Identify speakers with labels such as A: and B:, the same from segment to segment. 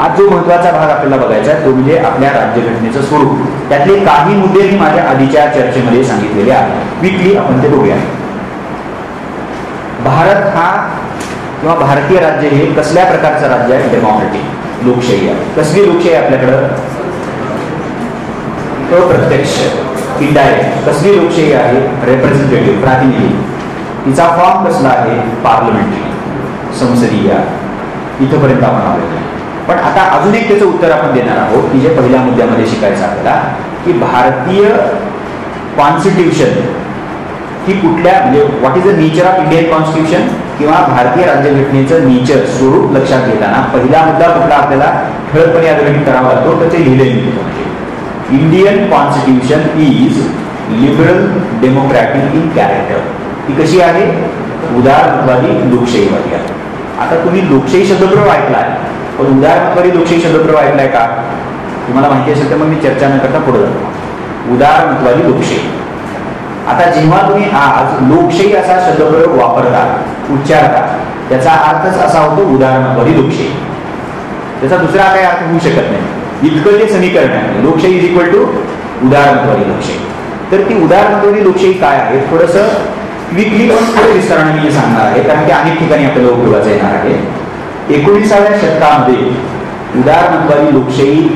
A: आज जो महत्वाचा भाग आपल्याला बघायचा आहे तो म्हणजे आपल्या राज्यघटनेचं स्वरूप. त्यातले काही मुद्दे मी माझ्या आधीच्या चर्चेमध्ये सांगितलेले आहेत. क्विकली आपण ते बघूया. भारत हा किंवा भारतीय राज्य हे कसल्या प्रकारचं राज्य आहे? डेमोक्रेटिक, लोकशाही आहे. कसली लोकशाही आपल्याकडं? अप्रत्यक्ष, इनडायरेक्ट. कसली लोकशाही आहे? रिप्रेझेंटेटिव्ह, प्रातिनिधिक. तिचा फॉर्म कसला आहे? पार्लमेंटरी, संसदीय. इथपर्यंत आपण आलेलो आहे. पण आता अजून एक त्याचं उत्तर आपण देणार आहोत की जे पहिल्या मुद्द्यामध्ये शिकायचं आपल्याला, की भारतीय कॉन्स्टिट्यूशन ही कुठल्या, म्हणजे what is the nature of Indian constitution किंवा भारतीय राज्यघटनेचं नेचर, स्वरूप लक्षात घेताना पहिला मुद्दा कुठला आपल्याला ठळकपणे अधोरेखित करावा लागतो, तर ते लिहिलेलं म्हणजे Indian constitution is liberal democratic in character. ती कशी आहे? उदारमतवादी, लोकशाहीवादी आहे. आता तुम्ही लोकशाही शब्दप्रयोग ऐकलाय, पण उदारमतवादी लोकशाही शब्दप्रयोग ऐकलाय का? तुम्हाला माहिती असेल तर मग मी चर्चा न करता पुढे जातो. उदारमतवादी लोकशाही. आता जेव्हा तुम्ही आज लोकशाही असा शब्दप्रयोग वापरता, उच्चारता, त्याचा अर्थच असा होतो उदारमतवादी लोकशाही. त्याचा दुसरा काही अर्थ होऊ शकत नाही. इतकं जे समीकरण आहे, लोकशाही इज इक्वल टू उदारमतवादी लोकशाही. तर ती उदारमतवादी लोकशाही काय आहे थोडंसं क्विकली पण थोडं विस्ताराने मी सांगणार आहे, कारण की अनेक ठिकाणी आपल्याला उपयोगाचं येणार आहे. 19व्या शतकामध्ये उदारमतवादी लोकशाही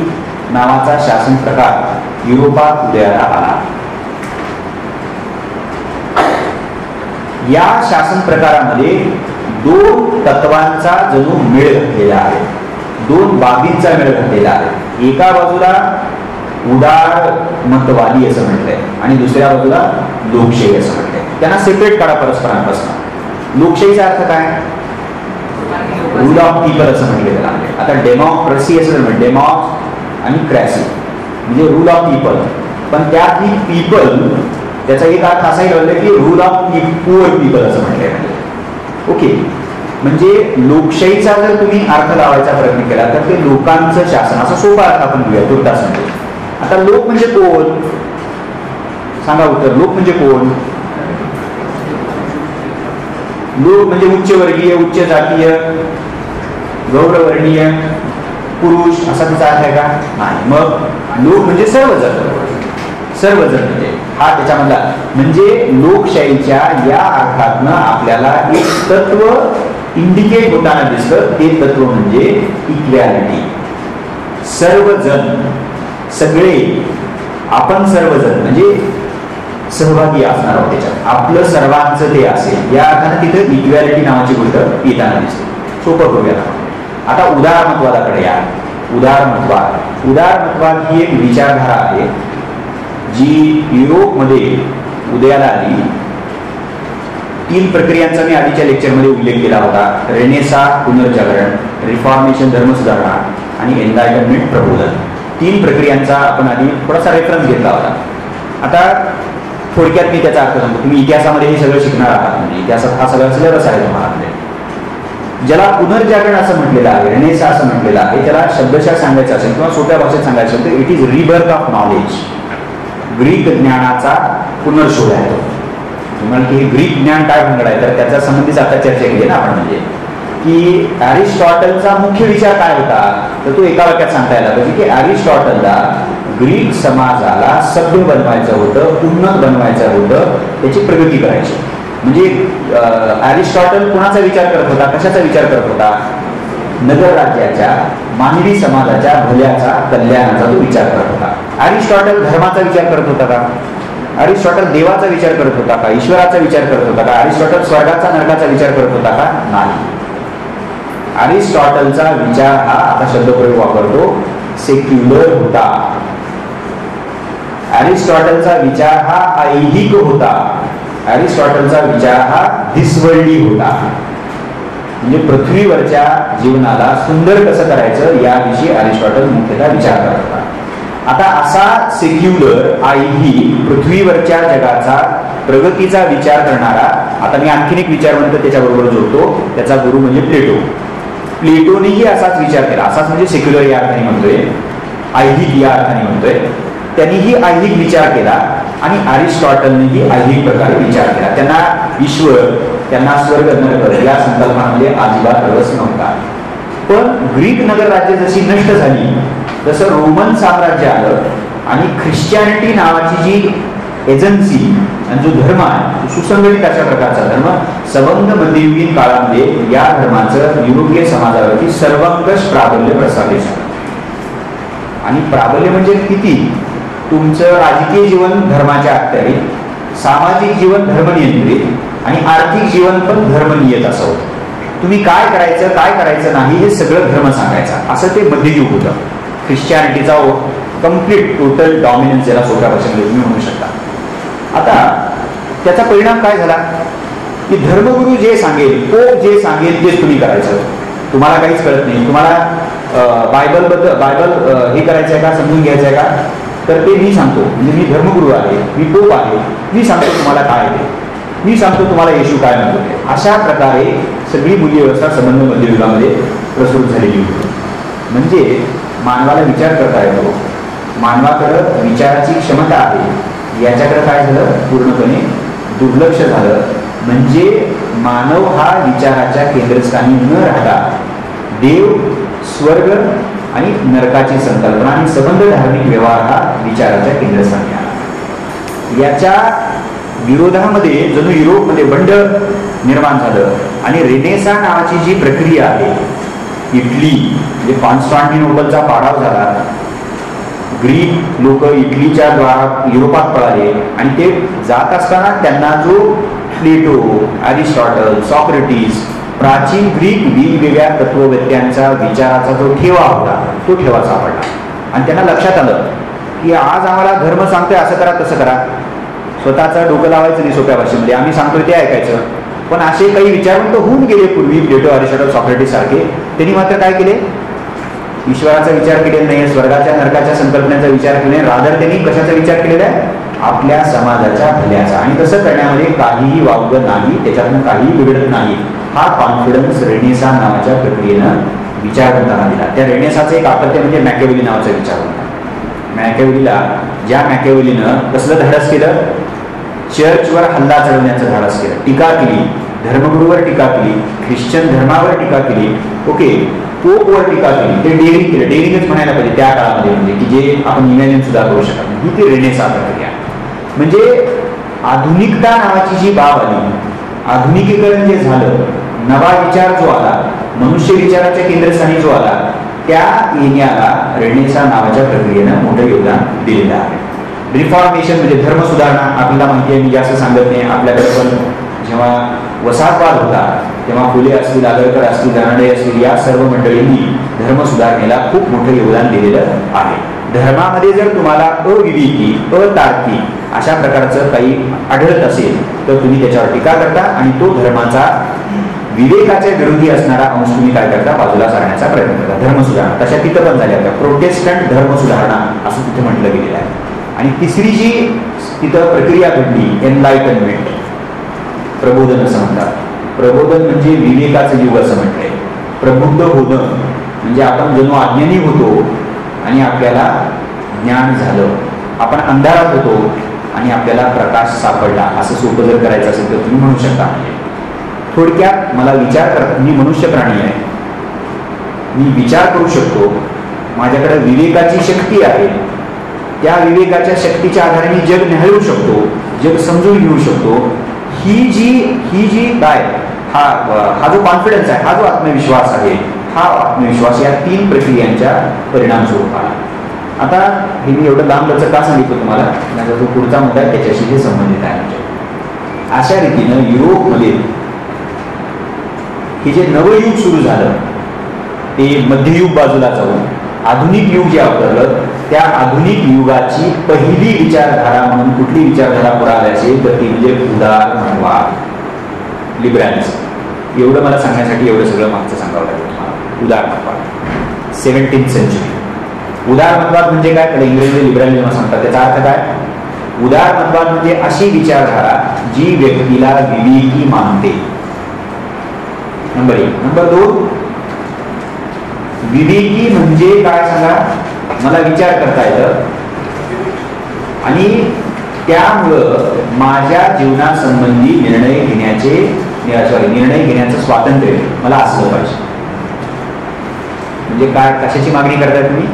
A: नावाचा शासन प्रकार युरोपात उदयाला आला. या शासन प्रकारामध्ये दोन तत्वांचा जणू मेळ घातलेला आहे, दोन बाबींचा मेळ घातलेला आहे. एका बाजूला उदारमतवादी असं म्हटलंय आणि दुसऱ्या बाजूला लोकशाही असं म्हटलंय. त्यांना सेपरेट करा परस्परांपासून. लोकशाहीचा अर्थ काय? रूल ऑफ पीपल असं म्हटलेलं आहे. आता डेमोक्रेसी असं म्हणतात, डेमॉक आणि क्रॅसी म्हणजे रूल ऑफ पीपल. पण त्यातली पीपल त्याचा एक अर्थ असाही लावलाय की रूल ऑफ पुअर पीपल असं म्हटलंय. ओके, म्हणजे लोकशाहीचा जर तुम्ही अर्थ लावायचा प्रयत्न केला तर ते लोकांचं शासन, असा सोपा अर्थ आपण घेऊया तुर्तास म्हणजे. आता लोक म्हणजे कोण? सांगा उत्तर. लोक म्हणजे कोण? लोक म्हणजे उच्चवर्गीय, उच्च जातीय, गौरवर्णीय, पुरुष असा तिचा अर्थ आहे का? नाही. मग लोक म्हणजे सर्वजण, सर्वजण म्हणजे हा त्याच्यामधला. म्हणजे लोकशाहीच्या या अर्थातनं आपल्याला एक तत्व इंडिकेट होताना दिसतं. ते तत्व म्हणजे इक्वॅलिटी. सर्वजण, सगळे, आपण सर्वजण म्हणजे सहभागी असणार आहोत त्याच्यात. आपलं सर्वांचं ते असेल या अर्थानं तिथे इक्वॅलिटी नावाची गोष्ट येताना दिसते. सोपं करूया. आता उदारमतवादाकडे या. उदारमतवाद, उदारमतवाद ही एक विचारधारा आहे जी युरोपमध्ये उदयाला आली. 3 प्रक्रियांचा मी आधीच्या लेक्चरमध्ये उल्लेख केला होता. रेनेसा, पुनर्जागरण, रिफॉर्मेशन, धर्मसुधारणा आणि एनलाइटनमेंट, प्रबोधन. 3 प्रक्रियांचा आपण आधी थोडासा रेफरन्स घेतला होता. आता थोडक्यात मी त्याचा अर्थ सांगतो. तुम्ही इतिहासामध्ये हे सगळं शिकणार आहात, म्हणजे इतिहासात हा सगळा सिलेबस आहे तुम्हाला. ज्याला पुनर्जागरण असं म्हटलेलं आहे, रेनेसा असं म्हटलेलं आहे, त्याला शब्दशः सांगायचं असेल किंवा सोप्या भाषेत सांगायचं असेल तर it is rebirth of knowledge. Greek ज्ञानाचा पुनर्शोध आहे तो. तुम्हाला की ग्रीक ज्ञान काय भानगड आहे तर त्याच्या संबंधीच आता चर्चा केली ना आपण, म्हणजे की अरिस्टॉटलचा मुख्य विचार काय होता तर तो एका वाक्यात सांगता यायला पाहिजे की अरिस्टॉटलला ग्रीक समाजाला सभ्य बनवायचं होतं, उन्नत बनवायचं होतं, त्याची प्रगती करायची. म्हणजे अरिस्टॉटल कोणाचा विचार करत होता, कशाचा विचार करत होता? नगर राज्याच्या, मानवी समाजाच्या भल्याचा, कल्याणाचा तो विचार करत होता. अरिस्टॉटल धर्माचा विचार करत होता का? अरिस्टॉटल देवाचा विचार करत होता का? ईश्वराचा विचार करत होता का? अरिस्टॉटल स्वर्गाचा, नरकाचा विचार करत होता का? नाही. अरिस्टॉटलचा विचार हा, आता शब्दप्रयोग वापरतो, सेक्युलर होता. अरिस्टॉटलचा विचार हा ऐहिक होता. अरिस्टॉटलचा विचार हा दिसवर्ल्डी होता. म्हणजे पृथ्वीवरच्या जीवनाला सुंदर कसं करायचं याविषयी अरिस्टॉटल मुख्यतः विचार करत होता. आता असा सेक्युलर, ऐहिक, पृथ्वीवरच्या जगाचा प्रगतीचा विचार करणारा, आता मी आणखीन एक विचारवंत त्याच्याबरोबर जोडतो, त्याचा गुरु म्हणजे प्लेटो. प्लेटोनेही असाच विचार केला. असाच म्हणजे सेक्युलर या अर्थाने म्हणतोय, ऐहिक या अर्थाने म्हणतोय. त्यांनीही ऐहिक विचार केला आणि अरिस्टॉटलनेही ऐहिक प्रकारे विचार केला. त्यांना ईश्वर, त्यांना स्वर्ग, नरक या संकल्पनामध्ये अजिबात रस नव्हता. पण ग्रीक नगर राज्य जशी नष्ट झाली तसं रोमन साम्राज्य आलं आणि ख्रिश्चॅनिटी नावाची जी एजन्सी आणि जो धर्म आहे तो सुसंगठित अशा प्रकारचा धर्म सबंध मध्ययुगीन काळामध्ये या धर्माचं युरोपीय समाजावरती सर्वंकष प्राबल्य प्रस्थापित झालं. आणि प्राबल्य म्हणजे किती? तुमचं राजकीय जीवन धर्माच्या अखत्यारीत, सामाजिक जीवन धर्मनियंत्रित आणि आर्थिक जीवन पण धर्मनियत असं होतं. तुम्ही काय करायचं काय करायचं नाही हे सगळं धर्म सांगायचा, असं ते मध्ययुग होतं. ख्रिश्चॅनिटीचा कम्प्लीट टोटल डॉमिनन्स ज्याला सोप्या भाषेमध्ये तुम्ही म्हणू शकता. आता त्याचा परिणाम काय झाला की धर्मगुरू जे सांगेल, पोप जे सांगेल तेच तुम्ही करायचं. तुम्हाला काहीच कळत नाही, तुम्हाला बायबल हे करायचं आहे का, समजून घ्यायचं आहे का, तर ते मी सांगतो. म्हणजे मी धर्मगुरू आहे, मी पोप आहे, मी सांगतो तुम्हाला काय आहे, मी सांगतो तुम्हाला येशू काय म्हणतो. अशा प्रकारे सगळी मूल्य व्यवस्था संबंध मध्ययुगामध्ये प्रस्तुत झालेली होती. म्हणजे मानवाला विचार करता येतो, मानवाकडं विचाराची क्षमता आहे, याच्याकडे काय झालं पूर्णपणे दुर्लक्ष झालं. म्हणजे मानव हा विचाराच्या केंद्रस्थानी न राहता देव, स्वर्ग आणि नरकाची संकल्पना आणि संबंध धार्मिक व्यवहार हा विचाराच्या केंद्रस्थानी आला. याच्या विरोधामध्ये जणू युरोपमध्ये बंड निर्माण झालं आणि रेनेसा नावाची जी प्रक्रिया आहे, इटली म्हणजे कॉन्स्टँटिनोपलचा पाडाव झाला, ग्रीक लोक इटलीच्या द्वारा युरोपात पळाले आणि ते जात असताना त्यांना जो प्लेटो, अरिस्टॉटल, सॉक्रेटिस, प्राचीन ग्रीक वेगवेगळ्या तत्ववेत्यांचा विचाराचा जो ठेवा होता तो ठेवा सापडला. आणि त्यांना लक्षात आलं की आज आम्हाला धर्म सांगतोय असं करा तसं करा, स्वतःचं डोकं लावायचं नाही सोप्या भाषेमध्ये, आम्ही सांगतोय ते ऐकायचं. पण असे काही विचारवंत होऊन गेले पूर्वी, प्लेटो, अरिस्टॉटल, सॉक्रेटिस सारखे, त्यांनी मात्र काय केले? ईश्वराचा विचार केलेला नाही, स्वर्गाच्या नरकाच्या संकल्पनेचा विचार केला नाही, रादर त्यांनी कशाचा विचार केलेला आहे? आपल्या समाजाच्या भल्याचा. आणि तसं करण्यामध्ये काहीही वावगं नाही, त्याच्यातून काहीही बिघडत नाही. हा कॉन्फिडन्स रेनेसा नावाच्या प्रक्रियेनं विचारवंतांना दिला. त्या रेनेसाचं एक अपत्य म्हणजे मॅकेवेली नावाचा विचार होता. मॅकेवेलीला ज्या मॅकेवेलीनं कसलं धाडस केलं? चर्चवर हल्ला चढवण्याचं धाडस केलं, टीका केली, धर्मगुरूवर टीका केली, ख्रिश्चन धर्मावर टीका केली, ओके, पोपवर टीका केली. ते डेअरिंग केलं, डेअरिंगच म्हणायला पाहिजे त्या काळामध्ये, म्हणजे की जे आपण इमॅजिन सुद्धा करू शकत नाही. ही ती रेनेसा प्रक्रिया. म्हणजे आधुनिकता नावाची जी बाब आली, आधुनिकीकरण जे झालं, नवा विचार जो आला, मनुष्य विचाराच्या केंद्रस्थानी जो आला, त्या येण्याला रेनेसा नावाच्या प्रक्रियेनं मोठं योगदान दिलेलं आहे. रिफॉर्मेशन म्हणजे धर्म सुधारणा आपल्याला माहिती आहे, मी जास्त सांगत नाही. आपल्याकडे पण जेव्हा वसाहतवाद होता तेव्हा फुले असतील, आगरकर असतील, रानडे असतील, या सर्व मंडळींनी धर्म सुधारणेला खूप मोठं योगदान दिलेलं आहे. धर्मामध्ये जर तुम्हाला अविवेकी, अतार्किक अशा प्रकारचं काही आढळत असेल तर तुम्ही त्याच्यावर टीका करता आणि तो धर्माचा विवेकाच्या विरोधी असणारा अंश तुम्ही काय करता? बाजूला सारण्याचा प्रयत्न करता. धर्म सुधारणा तशा तिथं पण झाल्या, प्रोटेस्टंट धर्म सुधारणा असं तिथे म्हटलं गेलेलं आहे. आणि तिसरी जी तिथं प्रक्रिया घडली, एनलाइटनमेंट, प्रबोधन असं म्हणतात. प्रबोधन म्हणजे विवेकाचं युग असं म्हटलंय. प्रबुद्ध होणं म्हणजे आपण जणू अज्ञानी होतो आणि आपल्याला ज्ञान झालं, आपण अंधारात होतो आणि आपल्याला प्रकाश सापडला, असं सोपं जर करायचं असेल तर तुम्ही म्हणू शकता. थोडक्यात मला विचार करत, मी मनुष्य प्राणी आहे, मी विचार करू शकतो, माझ्याकडे विवेकाची शक्ती आहे, त्या विवेकाच्या शक्तीच्या आधारे मी जग निहाळू शकतो, जग समजून घेऊ शकतो. ही जी काय हा जो कॉन्फिडन्स आहे, हा जो आत्मविश्वास आहे, हा आत्मविश्वास या तीन प्रक्रियांच्या परिणाम स्वरूप आला. आता हे मी एवढं लांब लचक का सांगितलं तुम्हाला? माझा जो पुढचा मुद्दा आहे त्याच्याशी हे संबंधित आहे. अशा रीतीनं युरोपमध्ये हे जे नवयुग सुरू झालं ते मध्ययुग बाजूला जाऊन आधुनिक युग जे अवतरलं, त्या आधुनिक युगाची पहिली विचारधारा म्हणून कुठली विचारधारा पुढे आली असेल तर ती म्हणजे उदारमतवाद, लिबरलिझम. एवढं मला सांगण्यासाठी एवढं सगळं मागचं सांगावं लागेल तुम्हाला. उदारमतवाद 17th सेंचुरी. उदारमतवाद म्हणजे काय? त्याला इंग्रजी लिबरलिझम सांगतात. त्याचा अर्थ काय? उदारमतवाद म्हणजे अशी विचारधारा जी व्यक्तीला विवेकी मानते. नंबर 1. नंबर 2, विवेकी म्हणजे काय सांगा? मला विचार करता येतं आणि त्यामुळं माझ्या जीवनासंबंधी निर्णय घेण्याचं स्वातंत्र्य मला असलं पाहिजे. म्हणजे काय, कशाची मागणी करताय तुम्ही?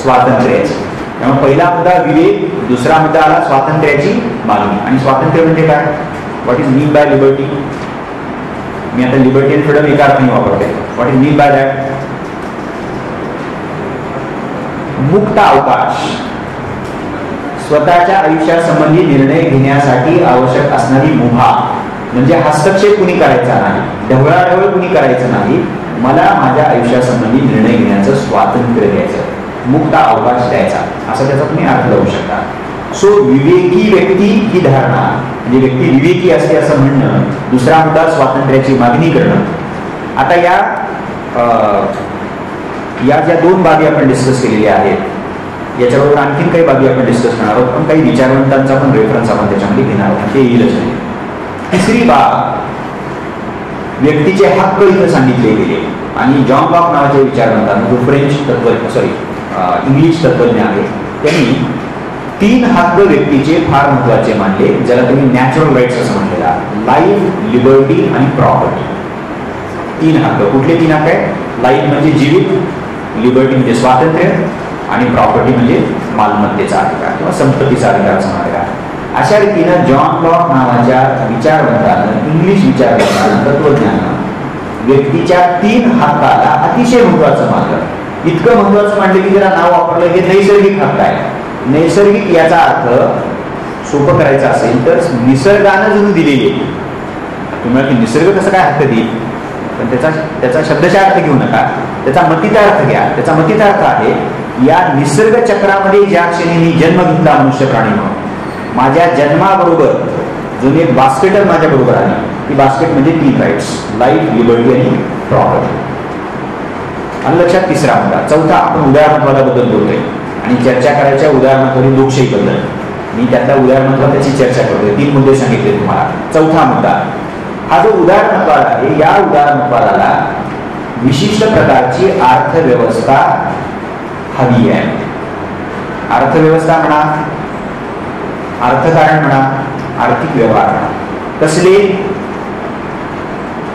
A: स्वातंत्र्याची. त्यामुळे पहिला मुद्दा विवेक, दुसरा मुद्दा आला स्वातंत्र्याची मागणी. आणि स्वातंत्र्य म्हणजे काय? What is mean by liberty? मी आता लिबर्टी आणि फ्रीडम एका अर्थाने वापरते. What is mean by that? मुक्त अवकाश, स्वतःच्या आयुष्यासंबंधी निर्णय घेण्यासाठी आवश्यक असणारी मुभा, म्हणजे हस्तक्षेप कुणी करायचा नाही, ढवळाढवळ कुणी करायचं नाही, मला माझ्या आयुष्यासंबंधी निर्णय घेण्याचं स्वातंत्र्य द्यायचं, मुक्त अवकाश द्यायचा, असा त्याचा तुम्ही अर्थ लावू शकता. सो विवेकी व्यक्ती ही धारणा, म्हणजे व्यक्ती विवेकी असते असं म्हणणं. दुसरा मुद्दा स्वातंत्र्याची मागणी करणं. आता या ज्या दोन बाबी आपण डिस्कस केलेल्या आहेत, याच्याबरोबर आणखीन काही बाबी आपण डिस्कस करणार आहोत, पण काही विचारवंतांचा पण रेफरन्स आपण त्याच्यामध्ये घेणार आहोत, ते येईलच नाही. तिसरी बाब, व्यक्तीचे हक्क इथं सांगितले गेले. आणि जॉन लॉक नावाच्या विचारवंतांना, जो फ्रेंच इंग्लिश तत्वज्ञ आहे, त्यांनी 3 हक्क व्यक्तीचे फार महत्वाचे मानले, ज्याला तुम्ही नॅचरल राईट्स असं म्हटलेला. लाईफ, लिबर्टी आणि प्रॉपर्टी. 3 हक्क. कुठले 3 हक्क आहेत? लाईफ म्हणजे जीवित, लिबर्टी म्हणजे स्वातंत्र्य, आणि प्रॉपर्टी म्हणजे मालमत्तेचा अधिकार किंवा संपत्तीचा अधिकार असणार आहे. अशा रीतीनं जॉन लॉक नावाच्या विचारवंतानं, इंग्लिश विचारवंतानं, तत्वज्ञानं व्यक्तीच्या 3 हक्काला अतिशय महत्वाचं मानलं. इतकं महत्वाचं मानलं की जरा नाव वापरलं, हे नैसर्गिक हक्क आहे. नैसर्गिक याचा अर्थ सोपं करायचा असेल तर निसर्गानं जणू दिलेली. तुम्हाला निसर्ग कसं काय हक्क देईल, पण त्याचा शब्दशः अर्थ घेऊ नका, त्याचा मतीचा अर्थ घ्या. त्याचा मतीचा अर्थ आहे, या निसर्ग चक्रामध्ये ज्या क्षणी मी जन्म घेतला मनुष्य प्राणी म्हणून, माझ्या जन्माबरोबर जो एक बास्केटर माझ्या बरोबर आली, ती बास्केट म्हणजे 3 राईट्स, लाईफ, लिबर्टी आणि प्रॉपर्टी. आणि लक्षात तिसरा मुद्दा. चौथा, आपण उदारमतवादाबद्दल बोलतोय आणि चर्चा करायच्या उदारमतवादी लोकशाहीबद्दल. मी त्यातल्या उदारमतवाद त्याची चर्चा करतोय. 3 मुद्दे सांगितले तुम्हाला. चौथा मुद्दा, हा जो उदारमतवाद आहे, या उदारमतवादाला विशिष्ट प्रकारची अर्थव्यवस्था हवी आहे. अर्थव्यवस्था म्हणा, अर्थकारण म्हणा, आर्थिक व्यवहार म्हणा. कसले?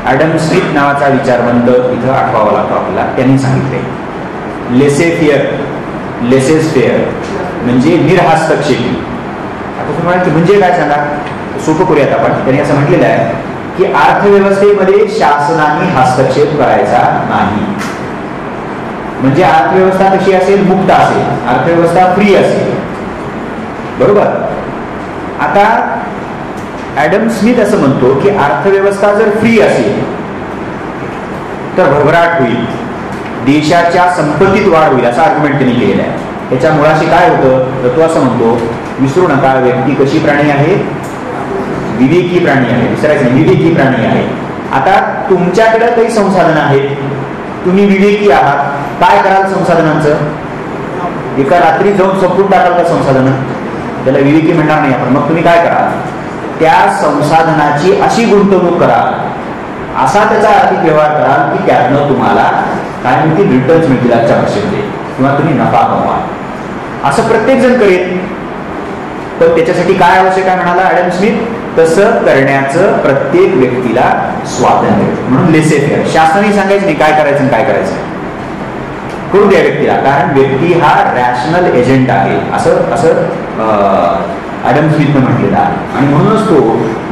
A: ॲडम स्मिथ नावाचा विचारवंत इथं आठवावा लागतो आपल्याला. त्यांनी सांगितले लेसे फेअर, लेसेस फेअर म्हणजे निर्हस्तक्षेपी. आता तुम्ही म्हणाल की म्हणजे काय सांगा, सोपं करूयात आपण. त्यांनी असं म्हटलेलं आहे की अर्थव्यवस्थेमध्ये शासनाने हस्तक्षेप करायचा नाही. म्हणजे अर्थव्यवस्था कशी असेल? मुक्त असेल, अर्थव्यवस्था फ्री असेल. बरोबर. आता ॲडम स्मिथ असं म्हणतो की अर्थव्यवस्था जर फ्री असेल तर भरभराट होईल, देशाच्या संपत्तीत वाढ होईल, असा आर्ग्युमेंट त्यांनी केलेला आहे. त्याच्या मुळाशी काय होतं तर तो असं म्हणतो, विसरू नका, व्यक्ती कशी प्राणी आहे? विवेकी प्राणी आहे. विसरायचं नाही, विवेकी प्राणी आहे. आता तुमच्याकडे काही संसाधनं आहेत, तुम्ही विवेकी आहात, काय कराल संसाधनांचं? एका रात्री जाऊन संपून टाकाल का संसाधनं? त्याला विवेकी म्हणणार नाही आपण. मग तुम्ही काय कराल? त्या संसाधनाची अशी गुंतवणूक करा, असा त्याचा आर्थिक व्यवहार कराल की त्यातनं तुम्हाला काय मिळतील? रिटर्न्स मिळतील आजच्या भाषेमध्ये, किंवा तुम्ही नफा कमवा. असं प्रत्येक जण करेल. पण त्याच्यासाठी काय आवश्यक आहे म्हणाला ॲडम स्मिथ? तसं करण्याचं प्रत्येक व्यक्तीला स्वातंत्र्य. म्हणून लेसे फेअर. शासनाने सांगायचं नाही काय करायचं काय करायचं, करू द्या व्यक्तीला. कारण व्यक्ती हा रॅशनल एजंट आहे, असं ॲडम स्मिथनं म्हटलेलं आहे. आणि म्हणूनच तो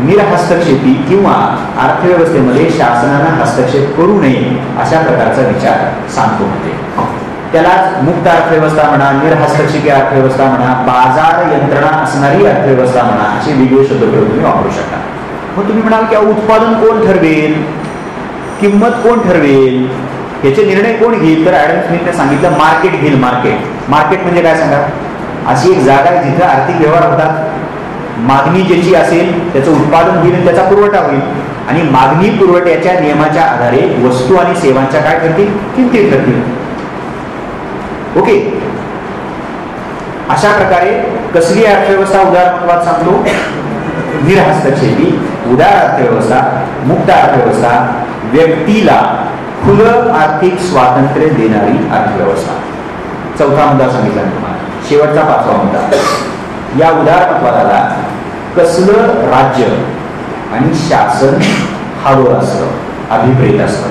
A: निरहस्तक्षेपी किंवा अर्थव्यवस्थेमध्ये शासनानं हस्तक्षेप करू नये अशा प्रकारचा विचार सांगतो. म्हणजे त्यालाच मुक्त अर्थव्यवस्था म्हणा, निरहस्तक्षेपी अर्थव्यवस्था म्हणा, बाजार यंत्रणा असणारी अर्थव्यवस्था म्हणा, असे वेगवेगळे शब्द तुम्ही वापरू शकता. मग तुम्ही म्हणाल की उत्पादन कोण ठरवेल, किंमत कोण ठरवेल, याचे निर्णय कोण घेईल? तर ॲडम स्मिथने सांगितलं मार्केट घेईल. मार्केट म्हणजे काय सांगा? अशी एक जागा आहे जिथं आर्थिक व्यवहार होतात. मागणी ज्याची असेल त्याचं उत्पादन होईल, त्याचा पुरवठा होईल, आणि मागणी पुरवठ्याच्या नियमाच्या आधारे वस्तू आणि सेवांच्या काय करतील? किमती ठरतील. ओके. अशा प्रकारे कसली अर्थव्यवस्था उदारमतवाद सांगतो? निरहस्तक्षेपी उदार अर्थव्यवस्था, मुक्त अर्थव्यवस्था, व्यक्तीला खुलं आर्थिक स्वातंत्र्य देणारी अर्थव्यवस्था. चौथा मुद्दा सांगितला तुम्हाला. शेवटचा 5वा मुद्दा. या उदारमतवादाला कसलं राज्य आणि शासन हवं असतं, अभिप्रेत असतं.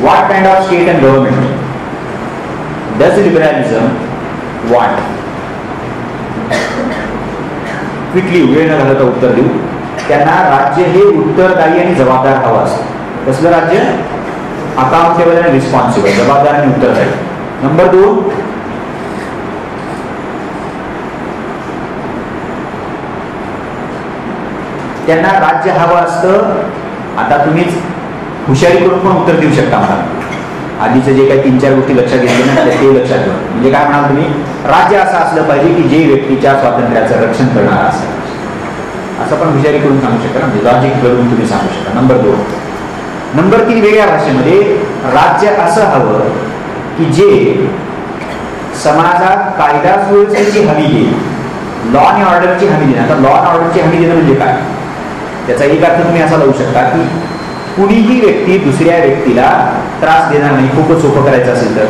A: What kind of state and government does liberalism want? Quickly, वेळ न घालवता उत्तर देऊ. त्यांना राज्य हे उत्तरदायी आणि जबाबदार हवं असतं. कसलं राज्य? अकाउंटेबल आणि रिस्पॉन्सिबल, जबाबदार आणि उत्तरदायी. नंबर 2, त्यांना राज्य हवं असतं. आता तुम्हीच हुशारी करून पण उत्तर देऊ शकता मला. आधीचे जे काही 3-4 गोष्टी लक्षात घेतले ना ते लक्षात घ्या. म्हणजे काय म्हणाल तुम्ही? राज्य असं असलं पाहिजे की जे व्यक्तीच्या स्वातंत्र्याचं रक्षण करणार असेल, असं पण हुशारी करून सांगू शकता. म्हणजे लॉजिक करून तुम्ही सांगू शकता. नंबर 2. नंबर 3, वेगळ्या भाषेमध्ये राज्य असं हवं की जे समाजात कायदा सुव्यवस्थेची हमी देईल, लॉ आणि ऑर्डरची हमी देणं. आता लॉ आणि ऑर्डरची हमी देणं म्हणजे काय? त्याचा एक अर्थ तुम्ही असा लावू शकता की कुणीही व्यक्ती दुसऱ्या व्यक्तीला त्रास देणार नाही. खूपच सोपं करायचं असेल तर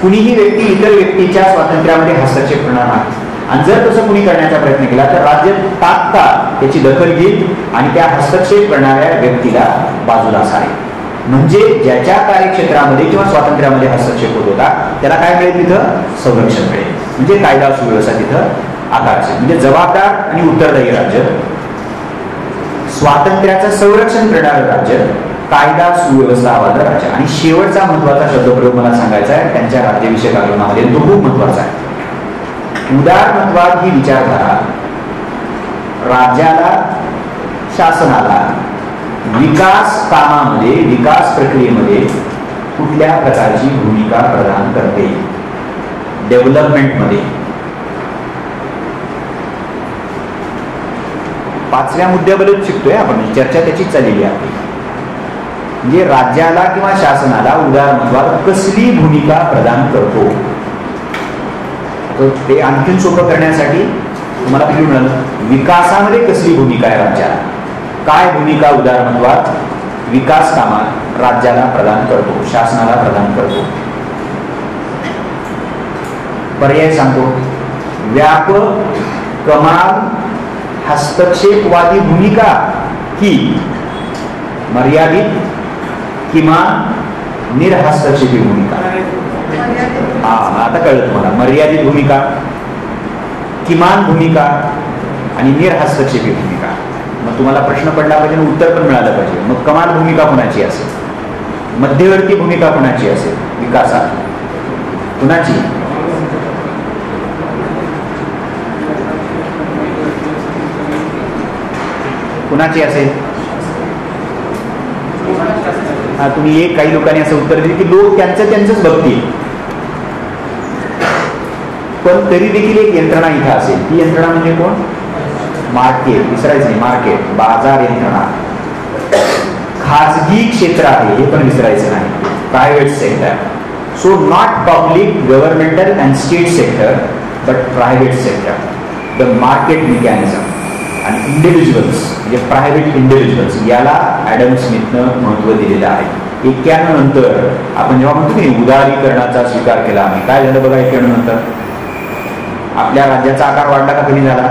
A: कुणीही व्यक्ती इतर व्यक्तीच्या स्वातंत्र्यामध्ये हस्तक्षेप करणार नाही. आणि जर तसं कुणी करण्याचा प्रयत्न केला तर राज्य तात्काळ त्याची दखल घेईल आणि त्या हस्तक्षेप करणाऱ्या व्यक्तीला बाजूला सारेल. म्हणजे ज्याच्या कार्यक्षेत्रामध्ये किंवा स्वातंत्र्यामध्ये हस्तक्षेप होत होता त्याला काय मिळेल? तिथं संरक्षण मिळेल. म्हणजे कायदा सुव्यवस्था तिथं आकारचे. म्हणजे जबाबदार आणि उत्तरदायी राज्य, स्वातंत्र्याचं संरक्षण करणारं राज्य, कायदा सुव्यवस्था हवालदार राज्य. आणि शेवटचा महत्वाचा शब्दप्रयोग मला सांगायचा आहे त्यांच्या राज्यविषयक आंदोलनामध्ये, तो खूप महत्वाचा आहे. उदारमतवाद ही विचारधारा राज्याला, शासनाला विकास कामामध्ये, विकास प्रक्रियेमध्ये कुठल्या प्रकारची भूमिका प्रदान करते? डेव्हलपमेंटमध्ये. 5व्या मुद्द्याबद्दल शिकतोय आपण, चर्चा त्याचीच चाललेली आहे. म्हणजे राज्याला किंवा शासनाला उदारमतवाद कसली भूमिका प्रदान करतो? तर ते आणखीन सोपं करण्यासाठी तुम्हाला किती मिळालं? विकासामध्ये कसली भूमिका आहे राज्याला? काय भूमिका उदारमतवाद विकास कामात राज्याला प्रदान करतो, शासनाला प्रदान करतो? पर्याय सांगतो. व्यापक, कमाल, हस्तक्षेपवादी भूमिका की मर्यादित, किमान, निरहस्तक्षेपी भूमिका? हा, आता कळलं तुम्हाला. मर्यादित भूमिका, किमान भूमिका आणि निरहस्तक्षेपी भूमिका. मग तुम्हाला प्रश्न पडला पाहिजे आणि उत्तर पण मिळालं पाहिजे. मग कमाल भूमिका कोणाची असेल? मध्यवर्ती भूमिका कोणाची असेल विकासात? कुणाची? कुणाची असेल? हा, तुम्ही एक काही लोकांनी असं उत्तर दिले की लोक त्यांचंच बघतील, पण तरी देखील एक यंत्रणा इथं असेल. ती यंत्रणा म्हणजे कोण? मार्केट. विसरायचं नाही, मार्केट, बाजार यंत्रणा. खाजगी क्षेत्र आहे हे पण विसरायचं नाही, private sector. So not public, governmental and state sector, but private sector, the market mechanism. आणि इंडिव्हिज्युअल्स म्हणजे प्रायव्हेट इंडिव्हिज्युअल्स, याला ॲडम स्मिथनं महत्त्व दिलेलं आहे. 91 नंतर आपण जेव्हा म्हणतो की उदारीकरणाचा स्वीकार केला आम्ही, काय झालं बघा? 91 नंतर आपल्या राज्याचा आकार वाढला का कमी झाला?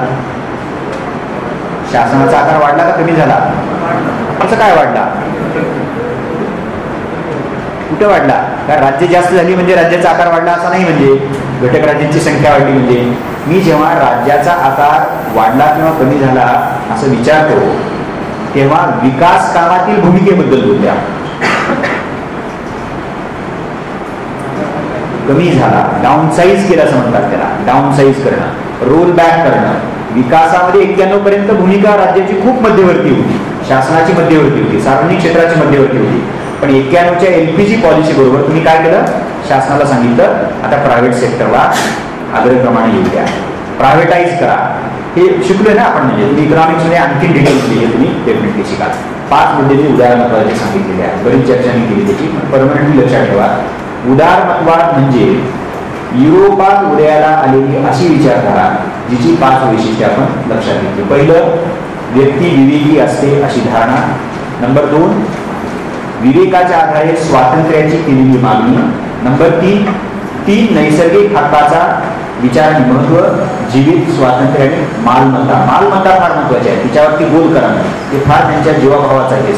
A: शासनाचा आकार वाढला का कमी झाला? कसं काय वाढला? कुठे वाढला? काय राज्य जास्त झाली म्हणजे राज्याचा आकार वाढला असं नाही. म्हणजे घटक राज्यांची संख्या वाढली. म्हणजे मी जेव्हा राज्याचा आकार वाढला किंवा कमी झाला असं विचारतो तेव्हा विकास कामातील भूमिकेबद्दल बोलल्या. कमी झाला, डाऊनसाईज केलं असं म्हणतात त्याला. डाऊनसाईज करणं, रोल बॅक करणं. विकासामध्ये 91 पर्यंत भूमिका राज्याची खूप मध्यवर्ती होती, शासनाची मध्यवर्ती होती, सार्वजनिक क्षेत्राची मध्यवर्ती होती. पण 91च्या LPG पॉलिसी बरोबर तुम्ही काय केलं? शासनाला सांगितलं आता प्रायव्हेट सेक्टरला अग्रक्रमाने येऊ द्या, प्रायव्हेटाईज करा. हे शिकलोय ना आपण. म्हणजे तुम्ही इकॉनॉमिक्समध्ये आणखी डिटेल्स लिहिले, तुम्ही डेफिनेटली शिकाल. 5 मुद्दे मी उदारमतवादाचे सांगितलेले आहे. बरीच चर्चा मी केली त्याची, पण परमनंटली लक्षात ठेवा. उदारमतवाद म्हणजे युरोपात उदयाला आलेली अशी विचारधारा जिची 5 वैशिष्ट्ये आपण लक्षात घेतली. पहिलं, व्यक्ती विवेकी असते अशी धारणा. नंबर 2, विवेकाच्या आधारे स्वातंत्र्याची केलेली मागणी. नंबर 3, नैसर्गिक हक्काचा विचार आणि महत्व, जीवित स्वातंत्र्य आणि मालमत्ता. मालमत्ता फार महत्वाची आहे, तिच्यावरती गोल करा. ते फार त्यांच्या जीवाभावाचं आहे.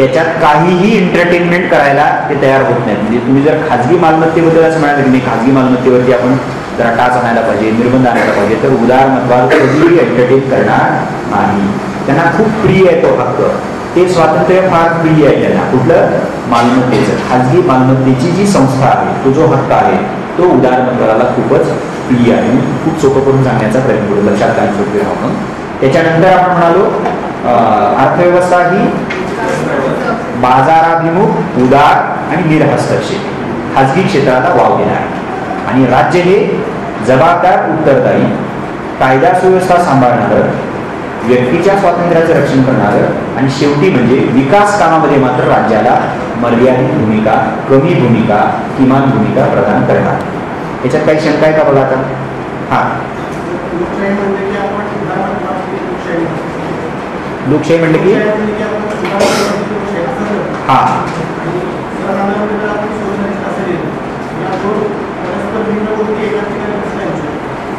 A: त्याच्यात काहीही एंटरटेनमेंट करायला ते तयार होत नाहीत. म्हणजे तुम्ही जर खाजगी मालमत्तेबद्दल असं म्हणाल की नाही खाजगी मालमत्तेवरती आपण जरा टाच आणायला पाहिजे, निर्बंध आणायला पाहिजे, तर उदारमतवाद कधीही एंटरटेन करणार नाही. त्यांना खूप प्रिय आहे तो हक्क, ते स्वातंत्र्य फार प्रिय आहे त्यांना. कुठलं? मालमत्तेचं. खाजगी मालमत्तेची जी संस्था आहे, तो जो हक्क आहे, तो उदारमतवादाला खूपच प्रिय आहे. खूप सोपं करून सांगण्याचा प्रयत्न करू, लक्षात काय सोपे राहून. त्याच्यानंतर आपण म्हणालो अर्थव्यवस्था ही बाजाराभिमुख, उदार आणि निरहस्तक्षेप खाजगी क्षेत्राला वाव देणार, आणि राज्य हे जबाबदार, उत्तरदायी, कायदा सुव्यवस्था सांभाळणारं, व्यक्तीच्या स्वातंत्र्याचं रक्षण करणारं, आणि शेवटी म्हणजे विकास कामामध्ये मात्र राज्याला मर्यादित भूमिका, कमी भूमिका, किमान भूमिका प्रदान करणार. याच्यात काही शंका आहे का बघा आता? हा, लोकशाही म्हणले की हा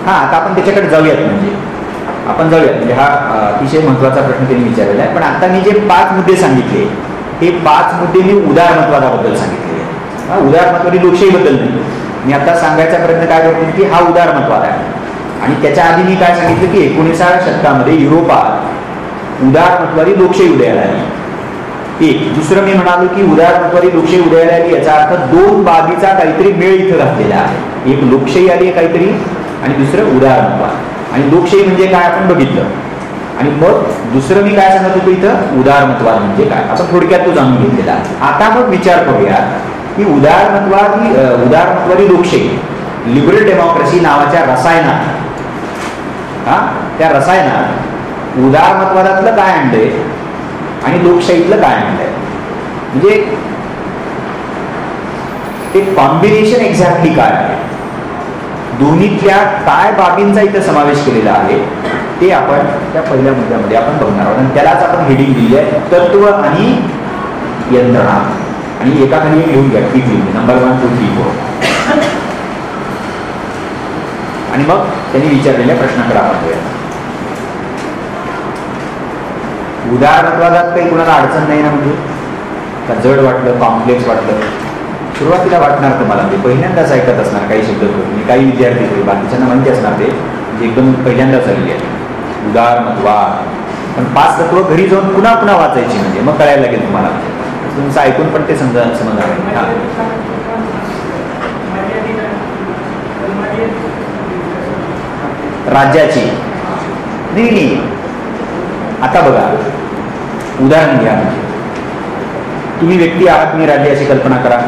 A: हा आता आपण त्याच्याकडे जाऊयात. म्हणजे हा अतिशय महत्वाचा प्रश्न त्यांनी विचारलेला आहे. पण आता मी जे 5 मुद्दे सांगितले, हे 5 मुद्दे मी उदारमतवादाबद्दल सांगितलेले आहे. उदारमतवादी लोकशाहीबद्दल नाही. मी आता सांगायचा प्रयत्न काय करतो की हा उदारमतवाद आहे. आणि त्याच्या आधी मी काय सांगितलं की 19व्या शतकामध्ये युरोपात उदारमतवादी लोकशाही उदयाला आली. एक. दुसरं मी म्हणालो की उदारमतवादी लोकशाही उदयाला आली याचा अर्थ 2 बाबीचा काहीतरी मेळ इथं घातलेला आहे. एक लोकशाही आली आहे काहीतरी, आणि दुसरं उदारमतवाद. आणि लोकशाही म्हणजे काय आपण बघितलं, आणि मग दुसरं मी काय सांगत होतो इथं उदारमतवाद म्हणजे काय आपण थोडक्यात तो जाणून घेतलेला. आता मग विचार करूया की उदारमतवादी लोकशाही, लिबरल डेमोक्रेसी नावाच्या रसायनात, त्या रसायनात उदारमतवादातलं काय आणलंय आणि लोकशाहीतलं काय आणलंय. म्हणजे ते कॉम्बिनेशन एक्झॅक्टली काय आहे, दोन्हीतल्या काय बाबींचा इथं समावेश केलेला आहे, ते आपण त्या पहिल्या मुद्द्यामध्ये आपण बघणार आहोत. आणि त्यालाच आपण हेडिंग दिली आहे, तत्व आणि यंत्रणा. आणि एकाखाली एक लिहून घ्या, ठीक लिहून, नंबर 1, 2, 3, 4. आणि मग त्यांनी विचारलेल्या प्रश्नाकडे आपण वळूया. उदारमतवादात काही कुणाला अडचण नाही ना? म्हणजे का जड वाटलं, कॉम्प्लेक्स वाटलं? सुरुवातीला वाटणार तुम्हाला, ते पहिल्यांदाच ऐकत असणार काही शब्द करून. काही विद्यार्थी बाकीच्यांना माहिती असणार ते एकदम पहिल्यांदाच आलेली आहे उदारमतवाद. पण 5 तत्व घरी जाऊन पुन्हा पुन्हा वाचायची, म्हणजे मग कळायला लागेल तुम्हाला. तुमचं ऐकून पण ते समजणार. राज्याची नाही. आता बघा, उदाहरण घ्या. म्हणजे तुम्ही व्यक्ती आहात, मी राज्य, अशी कल्पना करा.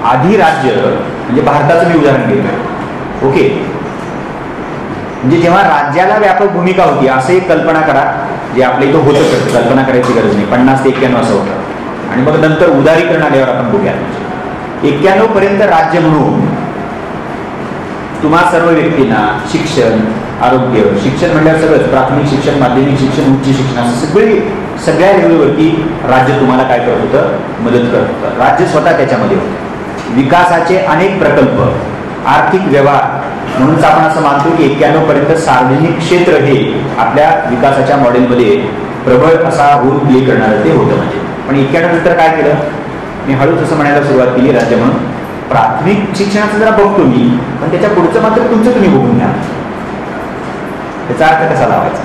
A: आधी राज्य म्हणजे भारताचं मी उदाहरण घेतो. ओके, म्हणजे जेव्हा राज्याला व्यापक भूमिका होती असं एक कल्पना करा, जे आपल्या इथं होतं. कल्पना करायची गरज नाही. 50 ते 91 असं होतं. आणि मग नंतर उदारीकरण आल्यावर आपण बघूया. 91 पर्यंत राज्य म्हणून तुम्हा सर्व व्यक्तींना शिक्षण, आरोग्य, शिक्षण म्हणल्यावर सगळंच, प्राथमिक शिक्षण, माध्यमिक शिक्षण, उच्च शिक्षण, असं सगळ्या लेवलवरती राज्य तुम्हाला काय करत होतं, मदत करत होतं. राज्य स्वतः त्याच्यामध्ये होतं. विकासाचे अनेक प्रकल्प, आर्थिक व्यवहार, म्हणूनच आपण असं मानतो की 91 पर्यंत सार्वजनिक क्षेत्र हे आपल्या विकासाच्या मॉडेलमध्ये प्रबळ असा रोल प्ले करणारं ते होतं. म्हणजे पण 91 नंतर काय केलं, मी हळूच असं म्हणायला सुरुवात केली, राज्य म्हणून प्राथमिक शिक्षणाचं जरा बघतो मी, पण त्याच्या पुढचं मात्र तुमचं तुम्ही बघून घ्या. याचा अर्थ कसा लावायचा?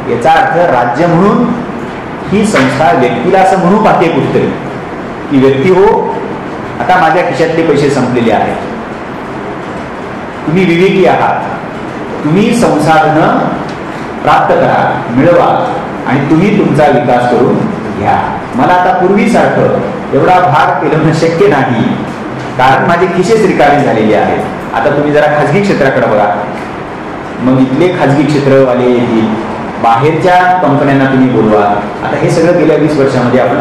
A: याचा अर्थ राज्य म्हणून ही संस्था व्यक्तीला असं म्हणू पाहते कुठतरी की व्यक्ती हो, आता माझ्या खिशातले पैसे संपलेले आहेत, तुम्ही विवेकी आहात, तुम्ही संसाधनं प्राप्त करा, मिळवा, आणि तुम्ही तुमचा विकास करून घ्या. मला आता पूर्वीसारखं एवढा भार पेलवणं शक्य नाही, कारण माझे खिशेच रिकामे झालेले आहेत. आता तुम्ही जरा खाजगी क्षेत्राकडे बघा, मग इथले खाजगी क्षेत्रवाले येतील, बाहेरच्या कंपन्यांना तुम्ही बोलवा. आता हे सगळं गेल्या 20 वर्षामध्ये आपण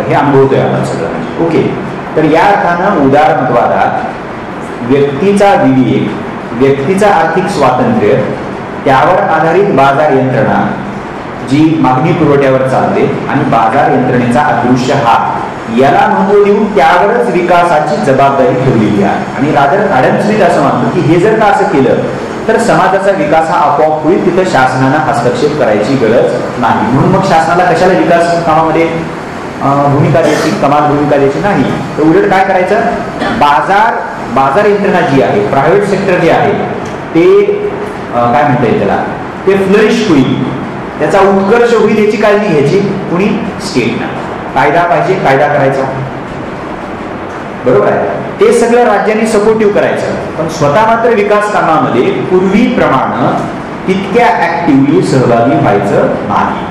A: हे अनुभवतोय आपण सगळं. ओके, तर या अर्थानं उदारमतवादात व्यक्तीचा विवेक, व्यक्तीचा आर्थिक स्वातंत्र्य, त्यावर आधारित बाजार यंत्रणा जी मागणी पुरवठ्यावर चालते, आणि बाजार यंत्रणेचा अदृश्य हात याला महत्व देऊन त्यावरच विकासाची जबाबदारी ठेवलेली आहे. आणि रादर ॲडम स्मिथ असं मानतो की हे जर का असं केलं तर समाजाचा विकास हा आपोआप होईल, तिथं शासनानं हस्तक्षेप करायची गरज नाही. म्हणून मग शासनाला कशाला विकास कामामध्ये भूमिका द्यायची, कमाल भूमिका द्यायची नाही, तर उलट काय करायचं, बाजार यंत्रणा जी आहे, प्रायव्हेट सेक्टर जे आहे ते काय म्हणता येईल त्याला, ते फ्लरिश होईल, त्याचा उत्कर्ष होईल याची काळजी घ्यायची कुणी, स्टेटनं. कायदा पाहिजे, कायदा करायचा, बरोबर आहे, ते सगळं राज्यांनी सपोर्टिव्ह करायचं. पण स्वतः मात्र विकास कामामध्ये पूर्वीप्रमाणे तितक्या ऍक्टिव्हली सहभागी व्हायचं नाही.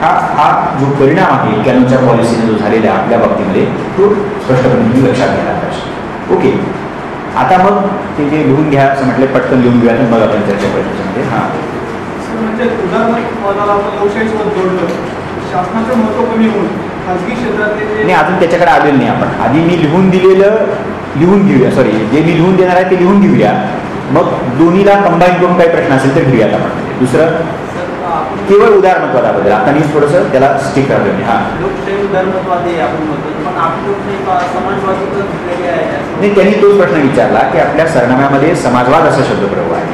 A: हा जो परिणाम आहे कॅनोनच्या पॉलिसीने जो झालेला आपल्या बाबतीमध्ये तो स्पष्टपणे लक्षात घ्यायला पाहिजे. ओके, आता मग ते जे लिहून घ्या असं म्हटलं, पटकन लिहून घ्या, मग आपण चर्चा करू त्याच्यामध्ये.
B: म्हणजे लोकशाहीसोबत जोडलं, शासनाचं महत्व कमी होऊन खाजगी क्षेत्रातले
A: नाही, अजून त्याच्याकडे आलेलं नाही आपण. आधी मी लिहून दिलेलं लिहून घेऊया, सॉरी जे मी लिहून देणार आहे ते लिहून घेऊया, मग दोन्हीला कंबाईन करून काही प्रश्न असेल तर घेऊयात आपण. दुसरं केवळ उदाहरणत्वादाबद्दल आता मी थोडंसं त्याला स्टिक करतो मी. हां,
B: लोकशाही उदाहरणत्वादी आपण म्हणतो, पण आपली लोकशाही समाजवादी
A: नाही, त्यांनी तोच प्रश्न विचारला की आपल्या सरनाम्यामध्ये समाजवाद असा शब्दप्रयोग आहे,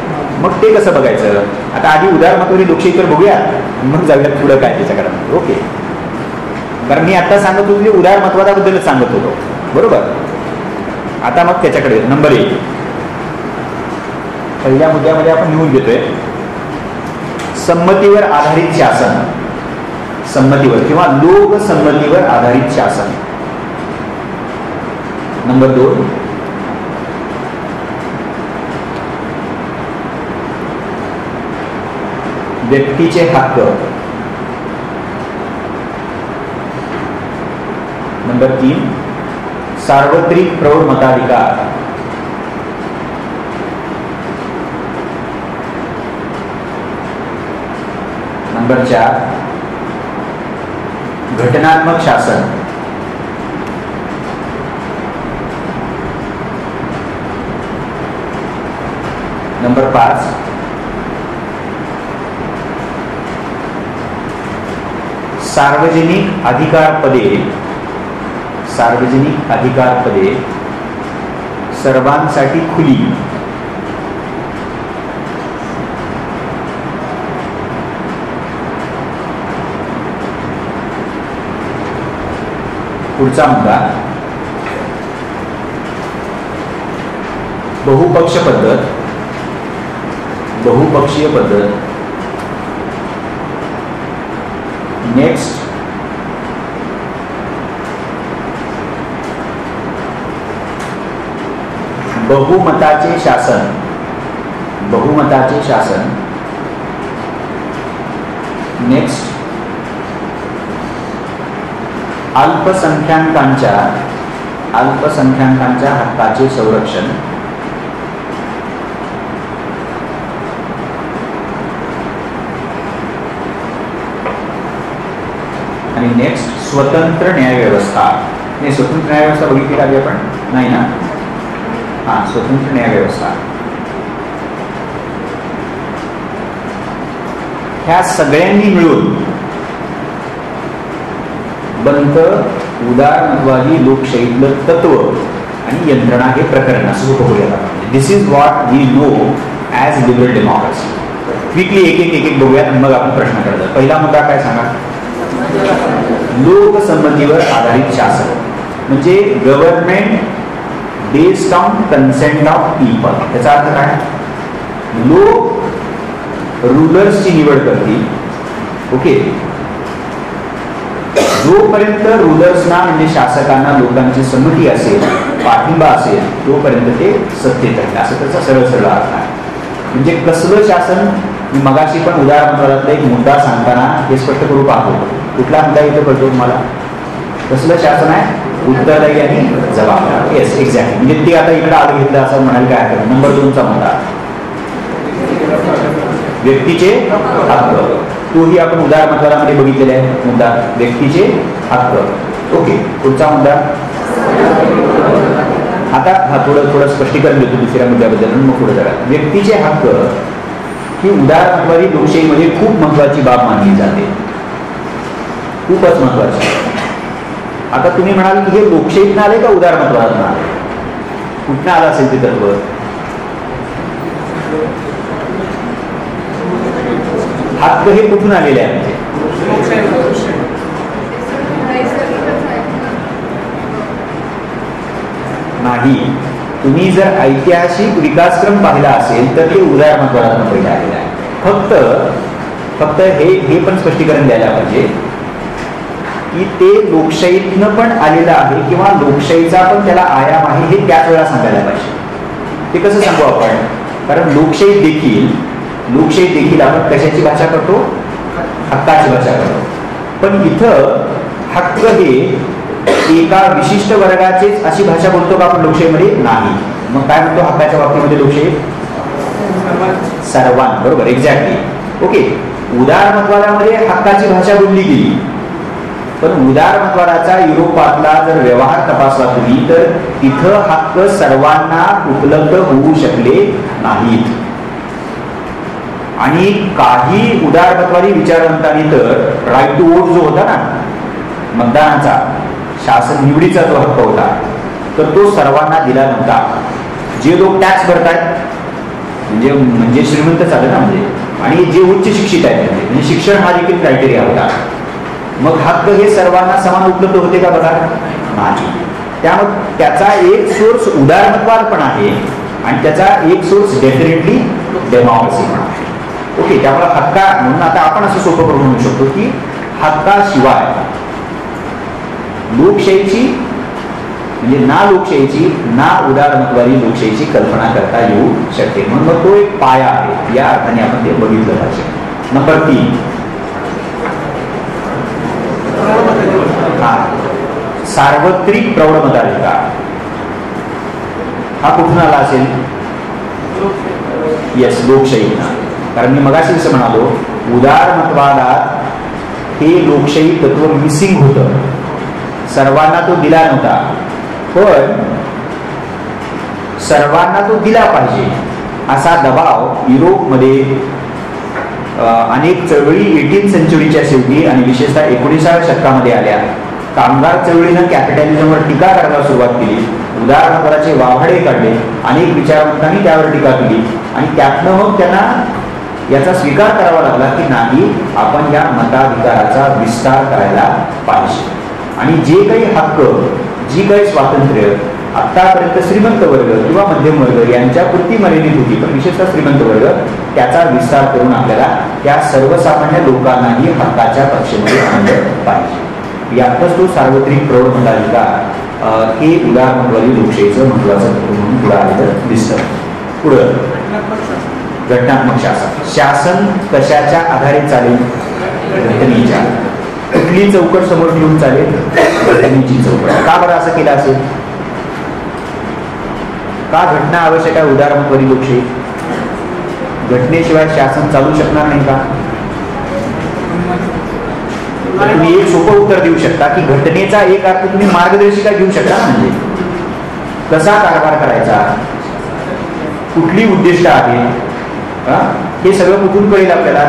A: मग ते कसं बघायचं. आता आधी उदाहरणत्वादी लोकशाही तर बघूया, मग जाऊयात पुढं काय त्याच्याकडे. ओके, कारण मी आता सांगत होतो की उदारमतवादाबद्दलच सांगत होतो, बरोबर. आता मग त्याच्याकडे नंबर 1 पहिल्या मुद्द्यामध्ये आपण लिहून घेतोय संमतीवर आधारित शासन, संमतीवर किंवा लोकसंमतीवर आधारित शासन. नंबर 2 व्यक्तीचे हक्क. नंबर 3 सार्वत्रिक प्रौढ मताधिकार. नंबर 4 घटनात्मक शासन. नंबर 5 सार्वजनिक अधिकार पदे. सार्वजनिक अधिकार पदे सर्वांसाठी खुली. पुढचा मुद्दा बहुपक्ष पद्धत, बहुपक्षीय पद्धत. नेक्स्ट बहुमताचे शासन, बहुमताचे शासन. नेक्स्ट अल्पसंख्याकांच्या हक्काचे संरक्षण. आणि नेक्स्ट स्वतंत्र न्यायव्यवस्था. नाही, स्वतंत्र न्यायव्यवस्था बघितली आधी आपण नाही ना. हा, स्वतंत्र न्यायव्यवस्था. ह्या सगळ्यांनी मिळून बनतं उदारमतवादी लोकशाहीतलं तत्व आणि यंत्रणा हे प्रकरण असं बघूया. This is what we know as liberal democracy. Quickly एक बघूयात आणि मग आपण प्रश्न करतो. पहिला मुद्दा काय सांगा, लोकसंमतीवर आधारित शासन म्हणजे government based on consent of people. त्याचा अर्थ काय, लोक रूलर्सची निवड करतील. ओके, जोपर्यंत रूलर्सना म्हणजे शासकांना लोकांची संमती असेल, पाठिंबा असेल, तोपर्यंत ते सत्तेत राहील, असं त्याचा सरळ अर्थ आहे. म्हणजे कसलं शासन, मी मगाशी पण उदाहरणार्थ एक मुद्दा सांगताना हे स्पष्ट करू पाहतो. कुठला मुद्दा इथं कळतो तुम्हाला, कसलं शासन आहे, उत्तरदायी आणि जबाबदार. Yes, exactly. म्हणजे ते आता इकडे आलं घेतलं असं म्हणायला काय हरकत. नंबर 2चा मुद्दा व्यक्तीचे हक्क. तोही आपण उदाहरणामध्ये बघितलेला आहे मुद्दा, व्यक्तीचे हक्क. ओके, पुढचा मुद्दा आता हा थोडं स्पष्टीकरण देतो दुसऱ्या मुद्द्याबद्दल, मग पुढे जरा. व्यक्तीचे हक्क ही उदारमतवादी लोकशाहीमध्ये खूप महत्वाची बाब मानली जाते, खूपच महत्वाची. आता तुम्ही म्हणाल की हे लोकशाहीतनं आले का उदारमतवादातनं आले, कुठनं आलं असेल ते तत्व. हक्क हे कुठून आलेले आहे म्हणजे नाही. तुम्ही जर ऐतिहासिक विकासक्रम पाहिला असेल तर ते उदारमतवादातून पहिले आलेलं आहे. फक्त हे पण स्पष्टीकरण द्यायला पाहिजे की ते लोकशाहीतनं पण आलेलं आहे किंवा लोकशाहीचा पण त्याला आयाम आहे हे त्याच वेळा सांगायला पाहिजे. ते कसं सांगू आपण, कारण लोकशाही देखील आपण कशाची भाषा करतो, हक्काची भाषा करतो. पण इथं हक्क हे एका विशिष्ट वर्गाचीच अशी भाषा बोलतो का आपण लोकशाहीमध्ये? नाही. मग काय म्हणतो हक्काच्या बाबतीमध्ये लोकशाही? सर्वांना. बरोबर, एक्झॅक्टली. ओके, उदारमतवादामध्ये हक्काची भाषा बोलली गेली, पण उदारमतवादाचा युरोपातला जर व्यवहार तपासला तुम्ही तर तिथं हक्क सर्वांना उपलब्ध होऊ शकले नाहीत. आणि काही उदारमतवादी विचारवंतांनी तर राईट टू वोट जो होता ना, मतदानाचा, शासन निवडीचा जो हक्क होता, तर तो सर्वांना दिला नव्हता. जे लोक टॅक्स भरतात म्हणजे श्रीमंत झाले ना, म्हणजे आणि जे उच्च शिक्षित आहेत म्हणजे शिक्षण हा देखील क्रायटेरिया होता. मग हक्क हे सर्वांना समान उपलब्ध होते का? बघा, नाही. त्यामुळे त्याचा एक सोर्स उदारमतवाद पण आहे आणि त्याचा एक सोर्स डेफिनेटली डेमोक्रेसी पण आहे. ओके, त्यामुळे हक्का म्हणून आता आपण असं सोपं करून म्हणू शकतो की हक्काशिवाय लोकशाहीची म्हणजे ना लोकशाहीची ना उदारमतवादी लोकशाहीची कल्पना करता येऊ शकते. म्हणून मग तो एक पाया आहे, या अर्थाने आपण ते बघितलं पाहिजे. नंबर 3, सार्वत्रिक प्रौढ मताधिकार. हा कुठून आला असेल? येस, लोकशाहीना. कारण मी मगाशी असं म्हणालो, उदारमतवादात हे लोकशाही तत्व मिसिंग होतं, सर्वांना तो दिला नव्हता. पण सर्वांना तो दिला पाहिजे असा दबाव युरोपमध्ये अनेक चळवळी 18th सेंचुरीच्या शेवटी आणि विशेषतः 19व्या शतकामध्ये आल्या. कामगार चळवळीनं कॅपिटॅलिझमवर टीका करायला सुरुवात केली, उदारमतवादाचे वाभाडे काढले, अनेक विचारवंतांनी त्यावर टीका केली आणि त्यातनं मग त्यांना याचा स्वीकार करावा लागला की नाही, आपण या मताधिकाराचा विस्तार करायला पाहिजे. आणि जे काही हक्क, जी काही स्वातंत्र्य आतापर्यंत श्रीमंत वर्ग किंवा मध्यम वर्ग यांच्यापुरती मर्यादित होती, पण विशेषतः श्रीमंत वर्ग त्याचा विस्तार करून आपल्याला त्या सर्वसामान्य लोकांनाही हक्काच्या कक्षेमध्ये आणलं पाहिजे. यातच तो सार्वत्रिक प्रौढ मताधिकार हे उदारमतवादी लोकशाहीचं महत्वाचं म्हणून पुढे आलेलं दिसतं. पुढं घटनात्मक शासन. शासन कशाच्या आधारे चालेल? घटनेच्या. कुठली चौकट समोर ठेवून चालेल? घटनेची चौकट. का बरं असं केलं असेल? का घटना आवश्यक आहे उदारमतवादी लोकशाही? घटनेशिवाय शासन चालू शकणार नाही का? तर तुम्ही एक सोपं उत्तर देऊ शकता की घटनेचा एक अर्थ तुम्ही मार्गदर्शिका घेऊ शकता ना, म्हणजे कसा कारभार करायचा, कुठली उद्दिष्ट आहे, हे सगळं कुठून कळेल आपल्याला?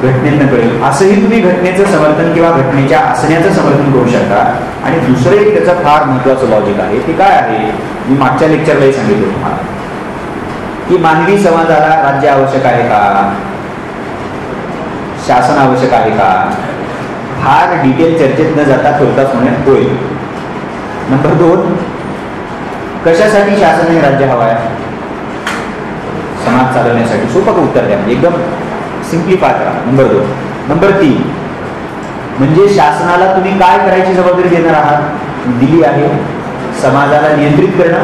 A: घटनेतनं कळेल. असंही तुम्ही घटनेचं समर्थन किंवा घटनेच्या असण्याचं समर्थन करू शकता. आणि दुसरं एक त्याचं फार महत्वाचं लॉजिक आहे, ते काय आहे? मी मागच्या लेक्चरलाही सांगितलं तुम्हाला की मानवी समाजाला राज्य आवश्यक आहे का, शासन आवश्यक आहे का? फार डिटेल चर्चेत न जाता थोडक्यात म्हणण्यात होईल. नंबर 2, कशासाठी शासन आणि राज्य हवा आहे? समाज चालवण्यासाठी. सोपं उत्तर द्या, म्हणजे एकदम सिम्प्लिफाय करा. नंबर 2. नंबर 3, म्हणजे शासनाला तुम्ही काय करायची जबाबदारी देणार आहात? दिली आहे समाजाला नियंत्रित करणं,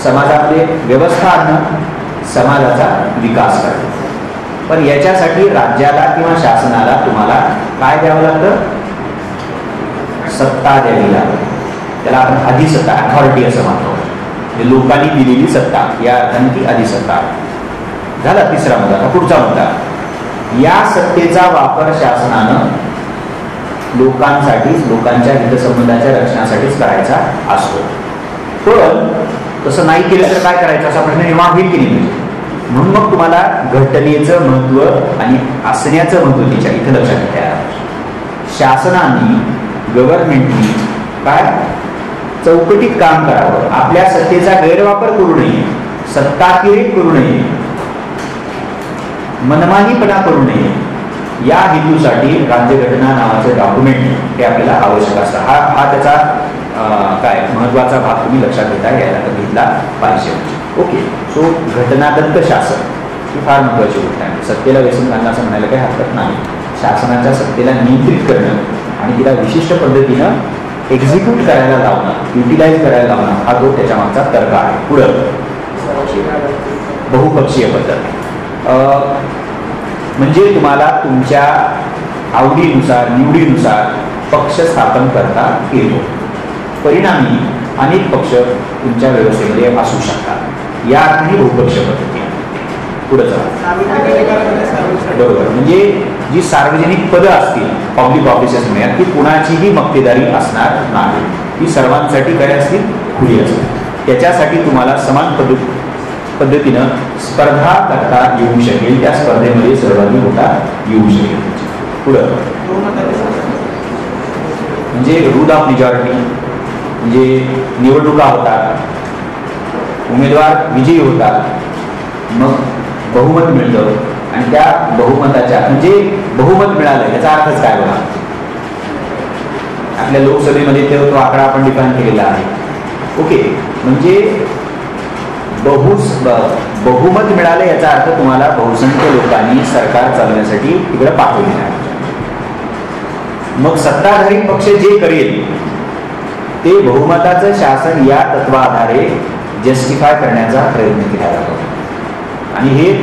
A: समाजामध्ये व्यवस्था आणणं, समाजाचा विकास करणं. पण याच्यासाठी राज्याला किंवा शासनाला तुम्हाला काय द्यावं लागतं? सत्ता द्यावी लागते. त्याला आपण अधिसत्ता, अथॉरिटी असं म्हणतो, लोकांनी दिलेली सत्ता, या अर्थाने ती अधिसत्ता. झाला तिसरा मुद्दा. पुढचा मुद्दा, या सत्तेचा वापर शासनानं लोकांसाठीच, लोकांच्या हितसंबंधाच्या रक्षणासाठीच करायचा असतो. पण तसं नाही केलं तर काय करायचं असा प्रश्न निर्माण होईल की नाही? म्हणून मग तुम्हाला घटनेचं महत्व आणि असण्याचं महत्व तिच्या इथं लक्षात घ्या. शासनाने, गव्हर्नमेंटनी काय चौकटीत काम करावं, आपल्या सत्तेचा गैरवापर करू नये, सत्तातिरेक करू नये, मनमानीपणा करू नये, या हेतूसाठी राज्यघटना नावाचं डॉक्युमेंट हे आपल्याला आवश्यक असतं. हा त्याचा काय महत्वाचा भाग तुम्ही लक्षात घेतला पाहिजे. ओके. सो घटनादत्त शासन ही फार महत्वाची गोष्ट आहे. सत्तेला व्यसन घालणं असं म्हणायला काही हरकत नाही. शासनाच्या सत्तेला नियंत्रित करणं आणि तिला विशिष्ट पद्धतीनं एक्झिक्यूट करायला लावणं, युटिलाइज करायला लावणं हा तो त्याच्या मागचा तर्क आहे. पुढं बहुपक्षीय पद्धत म्हणजे तुम्हाला तुमच्या आवडीनुसार निवडीनुसार पक्ष स्थापन करता येतो. परिणामी अनेक पक्ष तुमच्या व्यवस्थेमध्ये असू शकतात. या अर्थाने बहुपक्षीय पद्धती. पुढे चला. बरोबर. म्हणजे जी सार्वजनिक पदं असतील पब्लिक ऑफिसेस मिळतात ती कुणाचीही मक्तेदारी असणार नाही. ती सर्वांसाठी काय असतील खुली असतील. त्याच्यासाठी तुम्हाला समान पद्धतीनं स्पर्धा करता येऊ शकेल. त्या स्पर्धेमध्ये सहभागी होता येऊ शकेल. पुढं म्हणजे रूल ऑफ मेजॉरिटी म्हणजे निवडणुका होतात, उमेदवार विजयी होतात, मग बहुमत मिळतं आणि त्या बहुमताच्या म्हणजे बहुमत मिळालं याचा अर्थच काय बघा. आपल्या लोकसभेमध्ये तो आकडा आपण डिफाईन केलेला आहे. ओके. म्हणजे बहुमत मिळालं याचा अर्थ तुम्हाला बहुसंख्य लोकांनी सरकार चालवण्यासाठी तिकडे पाठवलेलं आहे. मग सत्ताधारी पक्ष जे करेल ते बहुमताचं शासन या तत्वाआधारे जस्टिफाय करण्याचा प्रयत्न केला जातो. आणि हे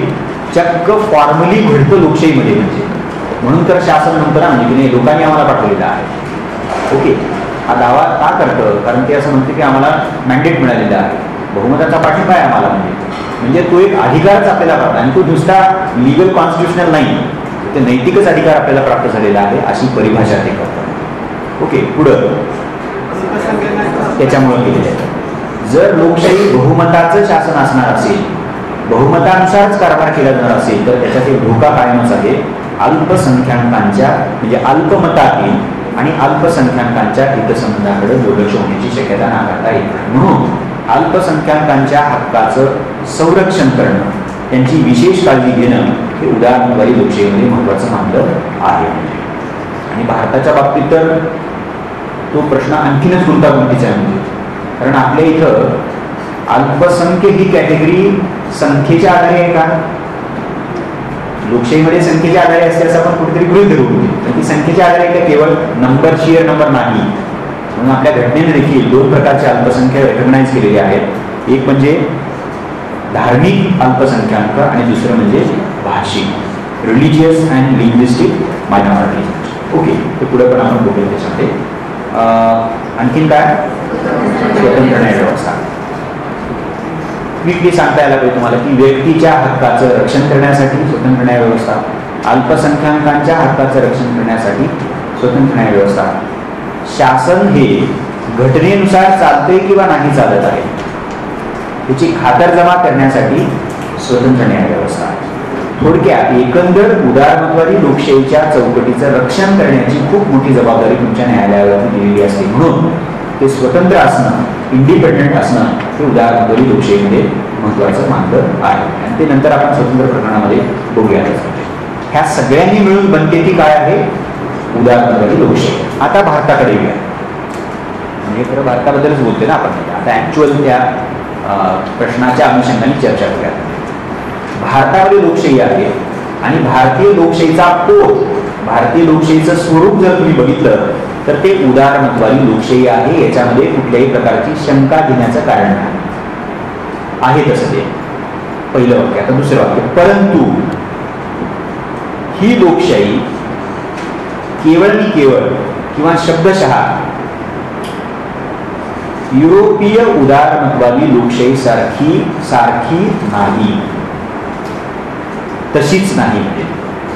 A: चक्क फॉर्मली घडतं लोकशाहीमध्ये. म्हणजे म्हणून तर शासन म्हणतं ना म्हणजे की नाही लोकांनी आम्हाला पाठवलेलं आहे. ओके. हा दावा का करतं कारण ते असं म्हणते की आम्हाला मॅन्डेट मिळालेला आहे, बहुमताचा पाठिंबा आहे आम्हाला. म्हणजे तो एक अधिकारच आपल्याला प्राप्त आणि तो नुसता लिगल कॉन्स्टिट्युशनल नाही, ते नैतिकच अधिकार आपल्याला प्राप्त झालेला आहे अशी परिभाषा ते करतात. ओके. पुढं त्याच्यामुळे केलेलं आहे. जर लोकशाही बहुमताचं शासन असणार असेल, बहुमतानुसारच कारभार केला जाणार असेल तर त्याच्यात एक धोका कायमच आहे. अल्पसंख्याकांच्या म्हणजे अल्पमतातील आणि अल्पसंख्याकांच्या हितसंबंधाकडे दुर्लक्ष होण्याची शक्यता नाकारता येत नाही. म्हणून अल्पसंख्याकांच्या हक्काचं संरक्षण करणं, त्यांची विशेष काळजी घेणं हे उदाहरणद्वारे लोकशाहीमध्ये महत्त्वाचं मानलं आहे. आणि भारताच्या बाबतीत तर तो प्रश्न आणखीनच गुंतागुंतीचा आहे. कारण आपल्या इथं अल्पसंख्य ही कॅटेगरी संख्येच्या आधारे आहे का? लोकशाहीमध्ये संख्येच्या आधारे असते असं आपण कुठेतरी गृहीत धरू. पण ती संख्येच्या आधारे का केवळ नंबर शियर नंबर नाही. म्हणून आपल्या घटनेने देखील दोन प्रकारचे अल्पसंख्य रेकग्नाइज केलेले आहेत. एक म्हणजे धार्मिक अल्पसंख्याक आणि दुसरं म्हणजे भाषिक religious and linguistic minority. Okay. ते पुढे पण आपण बघूया. त्याच्यामध्ये आणखीन काय स्वतंत्र न्याय व्यवस्था क्विकली सांगता यायला पाहिजे तुम्हाला की व्यक्तीच्या हक्काचं रक्षण करण्यासाठी स्वतंत्र न्याय व्यवस्था, अल्पसंख्याकांच्या हक्काचं रक्षण करण्यासाठी स्वतंत्र न्याय व्यवस्था, शासन हे घटनेनुसार चालतंय किंवा नाही चालत आहे त्याची खातरजमा करण्यासाठी स्वतंत्र न्याय व्यवस्था. थोडक्यात एकंदर उदारमतवादी लोकशाहीच्या चौकटीचं रक्षण करण्याची खूप मोठी जबाबदारी तुमच्या न्यायालयावरती दिलेली असते. म्हणून ते स्वतंत्र असणं, इंडिपेंडेंट असणं हे उदारमतवादी लोकशाहीमध्ये महत्त्वाचं मानलं आहे. आणि ते नंतर आपण स्वतंत्र प्रकरणामध्ये बघूया. ह्या सगळ्यांनी मिळून बनते ती काय आहे उदारमतवादी लोकशाही. आता भारताकडे येऊया. म्हणजे खरं भारताबद्दलच बोलते ना आपण. आता ऍक्च्युअल त्या प्रश्नाच्या अनुषंगाने चर्चा करूया. भारतामध्ये लोकशाही आहे आणि भारतीय लोकशाहीचा पोत, भारतीय लोकशाहीचं स्वरूप जर तुम्ही बघितलं तर ते उदारमतवादी लोकशाही आहे. याच्यामध्ये कुठल्याही प्रकारची शंका घेण्याचं कारण नाही आहे. तसं ते पहिलं वाक्य. आता दुसरं वाक्य. परंतु ही लोकशाही केवळ किंवा शब्दशः युरोपीय उदारमतवादी लोकशाही सारखी नाही, तशीच नाही.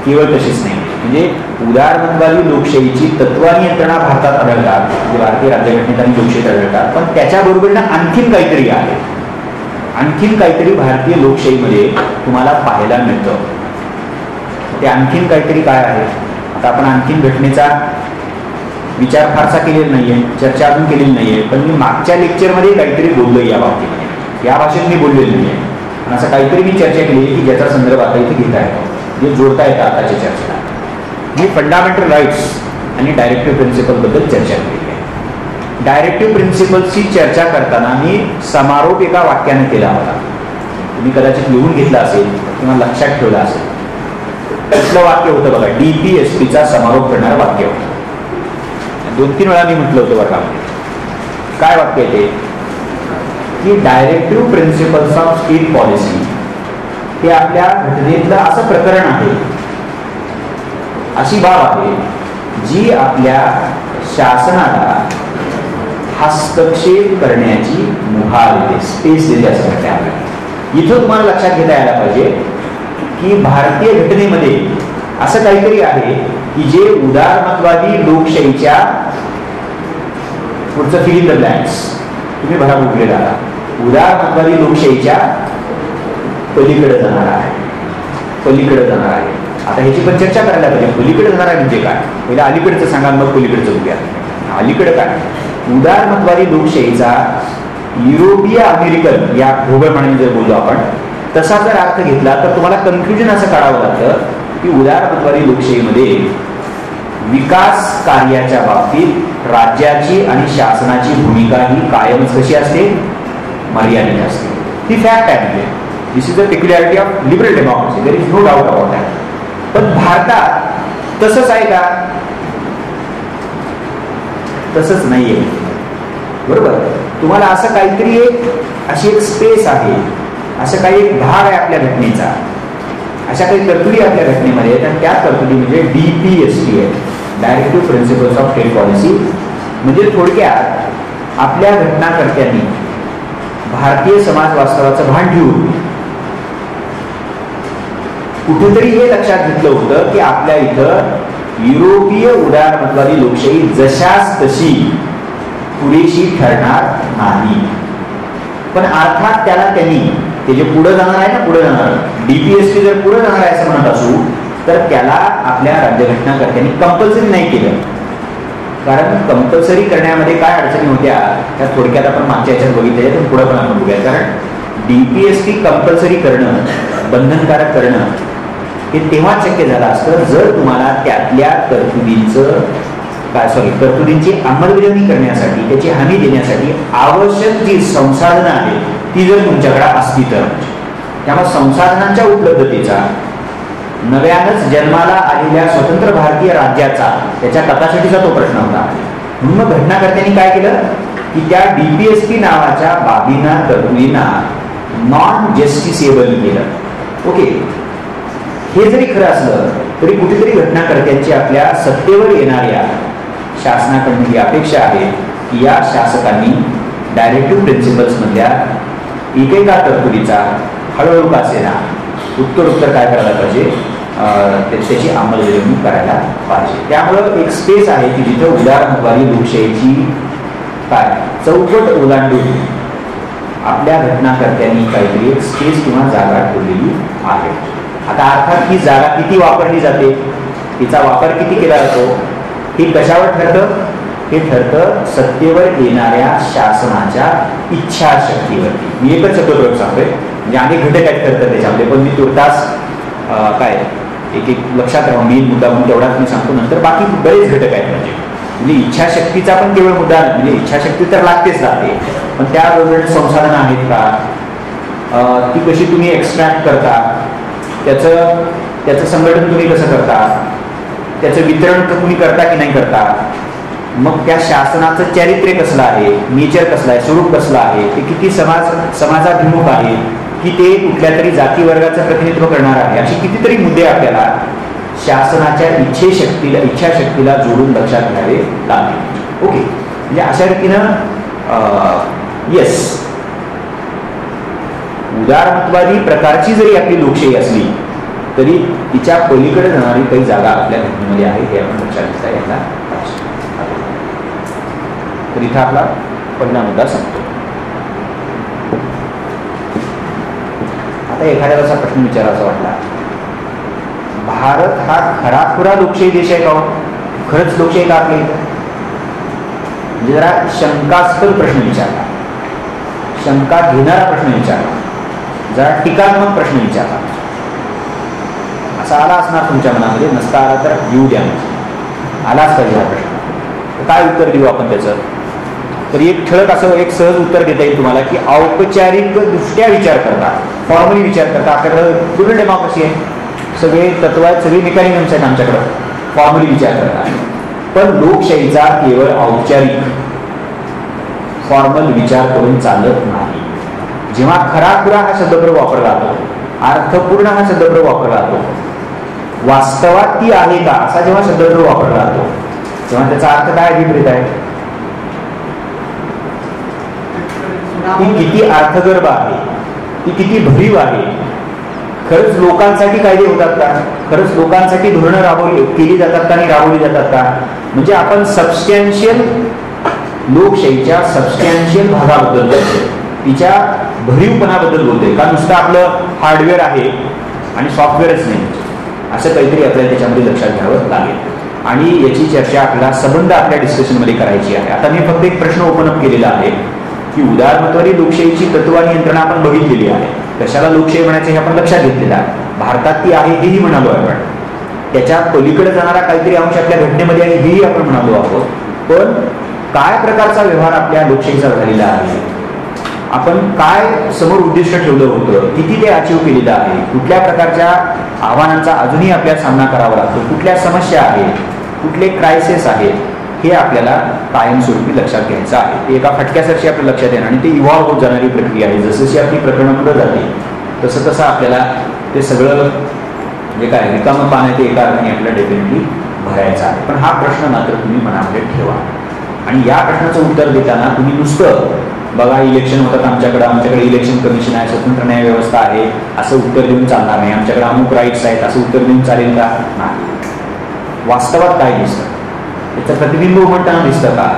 A: केवळ तशीच नाही. म्हणजे उदारमतवादी लोकशाहीची तत्वानी यंत्रणा भारतात आढळतात, भारतीय राज्यघटनेत आणि लोकशाहीत आढळतात. पण त्याच्याबरोबरनं आणखीन काहीतरी आहे. आणखीन काहीतरी भारतीय लोकशाहीमध्ये तुम्हाला पाहायला मिळतं. ते आणखीन काहीतरी काय आहे? आता आपण आणखीन घटनेचा विचार फारसा केलेला नाहीये, चर्चा अजून केलेली नाहीये. पण मी मागच्या लेक्चरमध्ये काहीतरी बोललोय या बाबतीमध्ये. या भाषेत मी बोललेलं नाहीये. पण असं काहीतरी मी चर्चा केली की ज्याचा संदर्भ आता इथे घेता येतो, जे जोडता येतं आताच्या चर्चेला. मी फंडामेंटल राईट्स आणि डायरेक्टिव्ह प्रिन्सिपल बद्दल चर्चा केली आहे. डायरेक्टिव्ह प्रिन्सिपल्सची चर्चा करताना मी समारोप एका वाक्याने केला होता. तुम्ही कदाचित लिहून घेतला असेल किंवा लक्षात ठेवला असेल. कसलं वाक्य होतं बघा, DPSPचा समारोप करणारं वाक्य होतं. 2-3 वेळा मी म्हटलं होतं वर्गामध्ये. काय वाक्य ते की directive principles of state policy हे आपल्या घटनेतलं असं प्रकरण आहे, अशी बाब आहे जी आपल्या शासनाला हस्तक्षेप करण्याची मुभा देते, स्पेस देते असं म्हणते आपल्याला. इथं तुम्हाला लक्षात घेता यायला पाहिजे की भारतीय घटनेमध्ये असं काहीतरी आहे की जे उदारमतवादी लोकशाहीच्या पुढचं फिल इन द ब्लँक्स तुम्ही भरा उठलेला आहात, उदारमतवादी लोकशाहीच्या पलीकडे जाणार आहे, पलीकडे जाणार आहे. आता ह्याची पण चर्चा करायला पाहिजे. पलीकडे जाणार आहे म्हणजे काय, पहिला अलीकडचं सांगा मग पलीकडचं बघूया. अलीकडे काय, उदारमतवादी लोकशाहीचा युरोपीय अमेरिकन या ढोबळपणाने जर बोललो आपण तसा जर अर्थ घेतला तर तुम्हाला कन्फ्युजन असं काढावं लागतं की उदारमतवादी लोकशाहीमध्ये विकास कार्याच्या बाबतीत राज्याची आणि शासनाची भूमिका ही कायमच कशी असते, मर्यादित असते. ही फॅक्ट आहे. म्हणजे this is the peculiarity of liberal democracy, there is no doubt about that. पण भारतात तसंच आहे का, तसंच नाहीये. बरोबर, तुम्हाला असं काहीतरी अशी एक स्पेस आहे, असं काही एक भाग आहे आपल्या घटनेचा, अशा काही तरतुदी आपल्या घटनेमध्ये आहेत. त्या तरतुदी म्हणजे DPSP आहे, directive principles of state policy. म्हणजे थोडक्यात आपल्या घटनाकर्त्यांनी भारतीय समाज वास्तवाचं भान ठेवून कुठेतरी हे लक्षात घेतलं होतं की आपल्या इथं युरोपीय उदारमतवादी लोकशाही जशाच तशी पुरेशी ठरणार नाही. पण अर्थात त्याला त्यांनी ते जे पुढे जाणार आहे ना, पुढे जाणार DPSP जर पुढे जाणार आहे असं म्हणत असू तर त्याला आपल्या राज्यघटनाकर्त्यांनी कंपल्सरी नाही केलं. कारण कंपल्सरी करण्यामध्ये काय अडचणी होत्या त्या थोडक्यात आपण मागच्या याच्यात बघितल्या, तर पुढे पण आपण बघूया. कारण DPSP कंपल्सरी करणं, बंधनकारक करणं हे तेव्हा शक्य झालं असतं जर तुम्हाला त्यातल्या तरतुदींची अंमलबजावणी करण्यासाठी, त्याची हमी देण्यासाठी आवश्यक जी संसाधनं आहेत ती जर तुमच्याकडे असती तर. त्यामुळे संसाधनांच्या उपलब्धतेचा, नव्यानंच जन्माला आलेल्या स्वतंत्र भारतीय राज्याचा, त्याच्या कथासाठीचा तो प्रश्न होता. म्हणून मग घटनाकर्त्यांनी काय केलं की त्या DPSP नावाच्या बाबींना, तरतुदींना नॉन जस्टिसेबल केलं. ओके, हे जरी खरं असलं तरी कुठेतरी घटनाकर्त्यांची आपल्या सत्तेवर येणाऱ्या शासनाकडून ही अपेक्षा आहे की या शासकांनी डायरेक्टिव्ह प्रिन्सिपल्स मधल्या एकेका तरतुदीचा हळूहळू का असेना उत्तर काय करायला पाहिजे, त्याची अंमलबजावणी करायला पाहिजे. त्यामुळं एक स्पेस आहे की जिथं उदारमतवादी लोकशाहीची काय चौकट ओलांडून आपल्या घटनाकर्त्यांनी काहीतरी एक स्पेस किंवा जागा ठेवलेली आहे. आता अर्थात ही जागा किती वापरली जाते, तिचा वापर किती केला जातो हे कशावर ठरतं, हे ठरतं सत्तेवर येणाऱ्या शासनाच्या इच्छाशक्तीवरती. मी एकच शब्दप्रयोग सांगतोय, म्हणजे अनेक घटक आहेत ठरतं त्याच्यामध्ये, पण मी तुर्तास काय एक लक्षात राहून मेन मुद्दा म्हणून तेवढाच मी सांगतो. नंतर बाकी बरेच घटक आहेत. म्हणजे इच्छाशक्तीचा पण केवळ मुद्दा, म्हणजे इच्छाशक्ती तर लागतेच लागते, पण त्या वेगवेगळे संसाधनं आहेत का, ती कशी तुम्ही एक्स्ट्रॅक्ट करता, त्याचं संघटन तुम्ही कसं करता, त्याचं वितरण तुम्ही करता की नाही करता, मग त्या शासनाचं चारित्र्य कसलं आहे, नेचर कसलं आहे, स्वरूप कसलं आहे, ते किती समाजाभिमुख आहे, की ते कुठल्या तरी जाती वर्गाचं प्रतिनिधित्व करणार आहे, अशी कितीतरी मुद्दे आपल्याला शासनाच्या इच्छाशक्तीला जोडून लक्षात घ्यावे लागतील. ओके, म्हणजे अशा रीतीनं येस, उदारमतवादी प्रकारची जरी आपली लोकशाही असली तरी तिच्या पलीकडे जाणारी काही जागा आपल्या घटनेमध्ये आहे हे आपण लक्षात घेता यायला पाहिजे. तर इथं आपला पहिला मुद्दा संपतो. आता एखाद्याला असा प्रश्न विचारायचा वाटला, भारत हा खराखुरा लोकशाही देश आहे का, खरंच लोकशाही का आपल्या इथं, म्हणजे जरा शंकास्पद प्रश्न विचारला, शंका घेणारा प्रश्न विचारला, जरा टीकात्मक प्रश्न विचारला. असा आला असणार तुमच्या मनामध्ये, नसता आला तर येऊ द्या, आलाच पाहिजे हा प्रश्न. तर काय उत्तर देऊ आपण त्याचं? तर एक ठळक असं एक सहज उत्तर देता येईल तुम्हाला की औपचारिक दृष्ट्या विचार करता, फॉर्मली विचार करता आपल्याकडं पूर्ण डेमोक्रेसी आहे, सगळे तत्व आहेत, सगळे मेकॅनिझम्स आहेत आमच्याकडं, फॉर्मली विचार करता. पण लोकशाहीचा केवळ औपचारिक फॉर्मल विचार करून चालत नाही. जेव्हा खराखुरा हा शब्दप्रयोग वापरला जातो, अर्थपूर्ण हा शब्दप्रयोग वापरला जातो, वास्तवात ती आहे का असा जेव्हा शब्दप्रयोग वापरला जातो तेव्हा त्याचा अर्थ काय विपरीत आहे? ती किती अर्थगर्भ आहे, ती किती भरीव आहे, खरंच लोकांसाठी कायदे होतात का, खरंच लोकांसाठी धोरणं राबवली केली जातात का, नाही राबवली जातात का? म्हणजे आपण सबस्टॅन्शियल लोकशाहीच्या सबस्टॅन्शियल भागाबद्दल बोलतोय, तिच्या भरीवपणाबद्दल बोलतोय का नुसतं आपलं हार्डवेअर आहे आणि सॉफ्टवेअरच नाही, असं काहीतरी आपल्याला त्याच्यामध्ये लक्षात घ्यावं लागेल. आणि याची चर्चा आपल्याला संबंध आपल्या डिस्कशनमध्ये करायची आहे. आता मी फक्त एक प्रश्न ओपन अप केलेला आहे की उदारमतवादी लोकशाहीची तत्व आणि यंत्रणा आपण बघितलेली आहे, कशाला लोकशाही म्हणायचं हे आपण लक्षात घेतलेलं आहे, भारतात ती आहे हेही म्हणालो आपण, त्याच्या पलीकडे जाणारा काहीतरी अंश आपल्या घटनेमध्ये आहे हेही आपण म्हणालो आहोत. पण काय प्रकारचा व्यवहार आपल्या लोकशाहीचा झालेला आहे, आपण काय समोर उद्दिष्ट ठेवलं होतं, किती ते अचीव केलेलं आहे, कुठल्या प्रकारच्या आव्हानांचा अजूनही आपल्याला सामना करावा लागतो, कुठल्या समस्या आहेत, कुठले क्रायसिस आहेत, हे आपल्याला कायमस्वरूपी लक्षात घ्यायचं आहे. ते एका फटक्यासारखी आपल्या लक्षात येणार आणि ते इव्हॉल्व्ह होत जाणारी प्रक्रिया आहे. जसं आपली प्रकरणं पुढे जाते तसं तसं आपल्याला ते सगळं जे काय रिकामं पान आहे ते एका अर्थाने आपल्याला डेफिनेटली भरायचं आहे. पण हा प्रश्न मात्र तुम्ही मनामध्ये ठेवा आणि या प्रश्नाचं उत्तर देताना तुम्ही नुसतं बघा इलेक्शन होतात आमच्याकडे इलेक्शन कमिशन आहे, स्वतंत्र न्याय व्यवस्था आहे असं उत्तर देऊन चालणार नाही, आमच्याकडे अमुक राईट्स आहेत असं उत्तर देऊन चालेल का? नाही. वास्तवात काय दिसतं, त्याचं प्रतिबिंब उमटताना दिसतं का,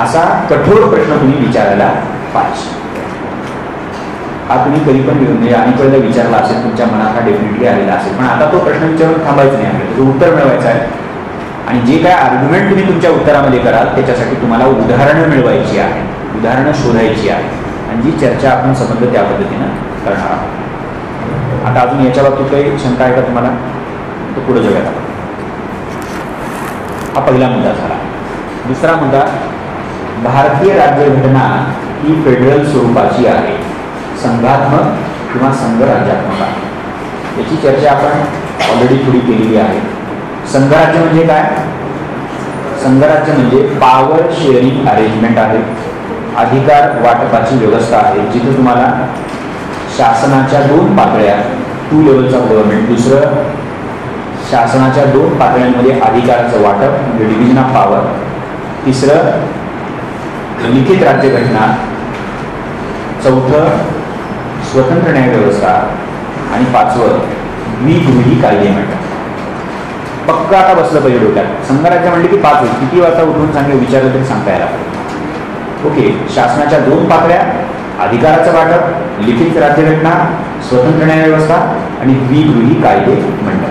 A: असा कठोर प्रश्न तुम्ही विचारायला पाहिजे. हा तुम्ही कधी पण म्हणजे अनेक वेळेला विचारला असेल, तुमच्या मनात हा डेफिनेटली आलेला असेल, पण आता तो प्रश्न विचारून थांबायचं नाही, आपल्याला त्याचं उत्तर मिळवायचं आहे. आणि जे काय आर्ग्युमेंट तुम्ही तुमच्या उत्तरामध्ये कराल त्याच्यासाठी तुम्हाला उदाहरणं मिळवायची आहे, उदाहरणं शोधायची आहे आणि जी चर्चा आपण संबंध त्या पद्धतीनं करणार आहोत. आता अजून याच्या बाबतीत काही शंका आहे का तुम्हाला? तो पुढे जाऊयात आपण. हा पहिला मुद्दा झाला. दुसरा मुद्दा, भारतीय राज्यघटना ही फेडरल स्वरूपाची आहे, संघात्मक किंवा संघ राज्यात्मक आहे. याची चर्चा आपण ऑलरेडी थोडी केलेली आहे. संघराज्य म्हणजे काय? संघराज्य म्हणजे पॉवर शेअरिंग अरेंजमेंट आहे, अधिकार वाटपाची व्यवस्था आहे, जिथे तुम्हाला शासनाच्या 2 पातळ्या, 2 लेवल्स ऑफ गव्हर्नमेंट, दुसरं शासनाच्या 2 पातळ्यांमध्ये अधिकाराचं वाटप म्हणजे डिव्हिजन ऑफ पॉवर, तिसरं लिखित राज्यघटना, चौथं स्वतंत्र न्याय व्यवस्था आणि 5वं द्विगृही कायदे मंडळ. पक्का आता बसलं पाहिजे डोक्यात. संघराज्य म्हणले की 5 होईल, किती वाजता उठून सांगे विचारलं तरी सांगता यायला पाहिजे. ओके, शासनाच्या 2 पातळ्या, अधिकाराचं वाटप, लिखित राज्यघटना, स्वतंत्र न्याय व्यवस्था आणि द्विगृही कायदे मंडळ.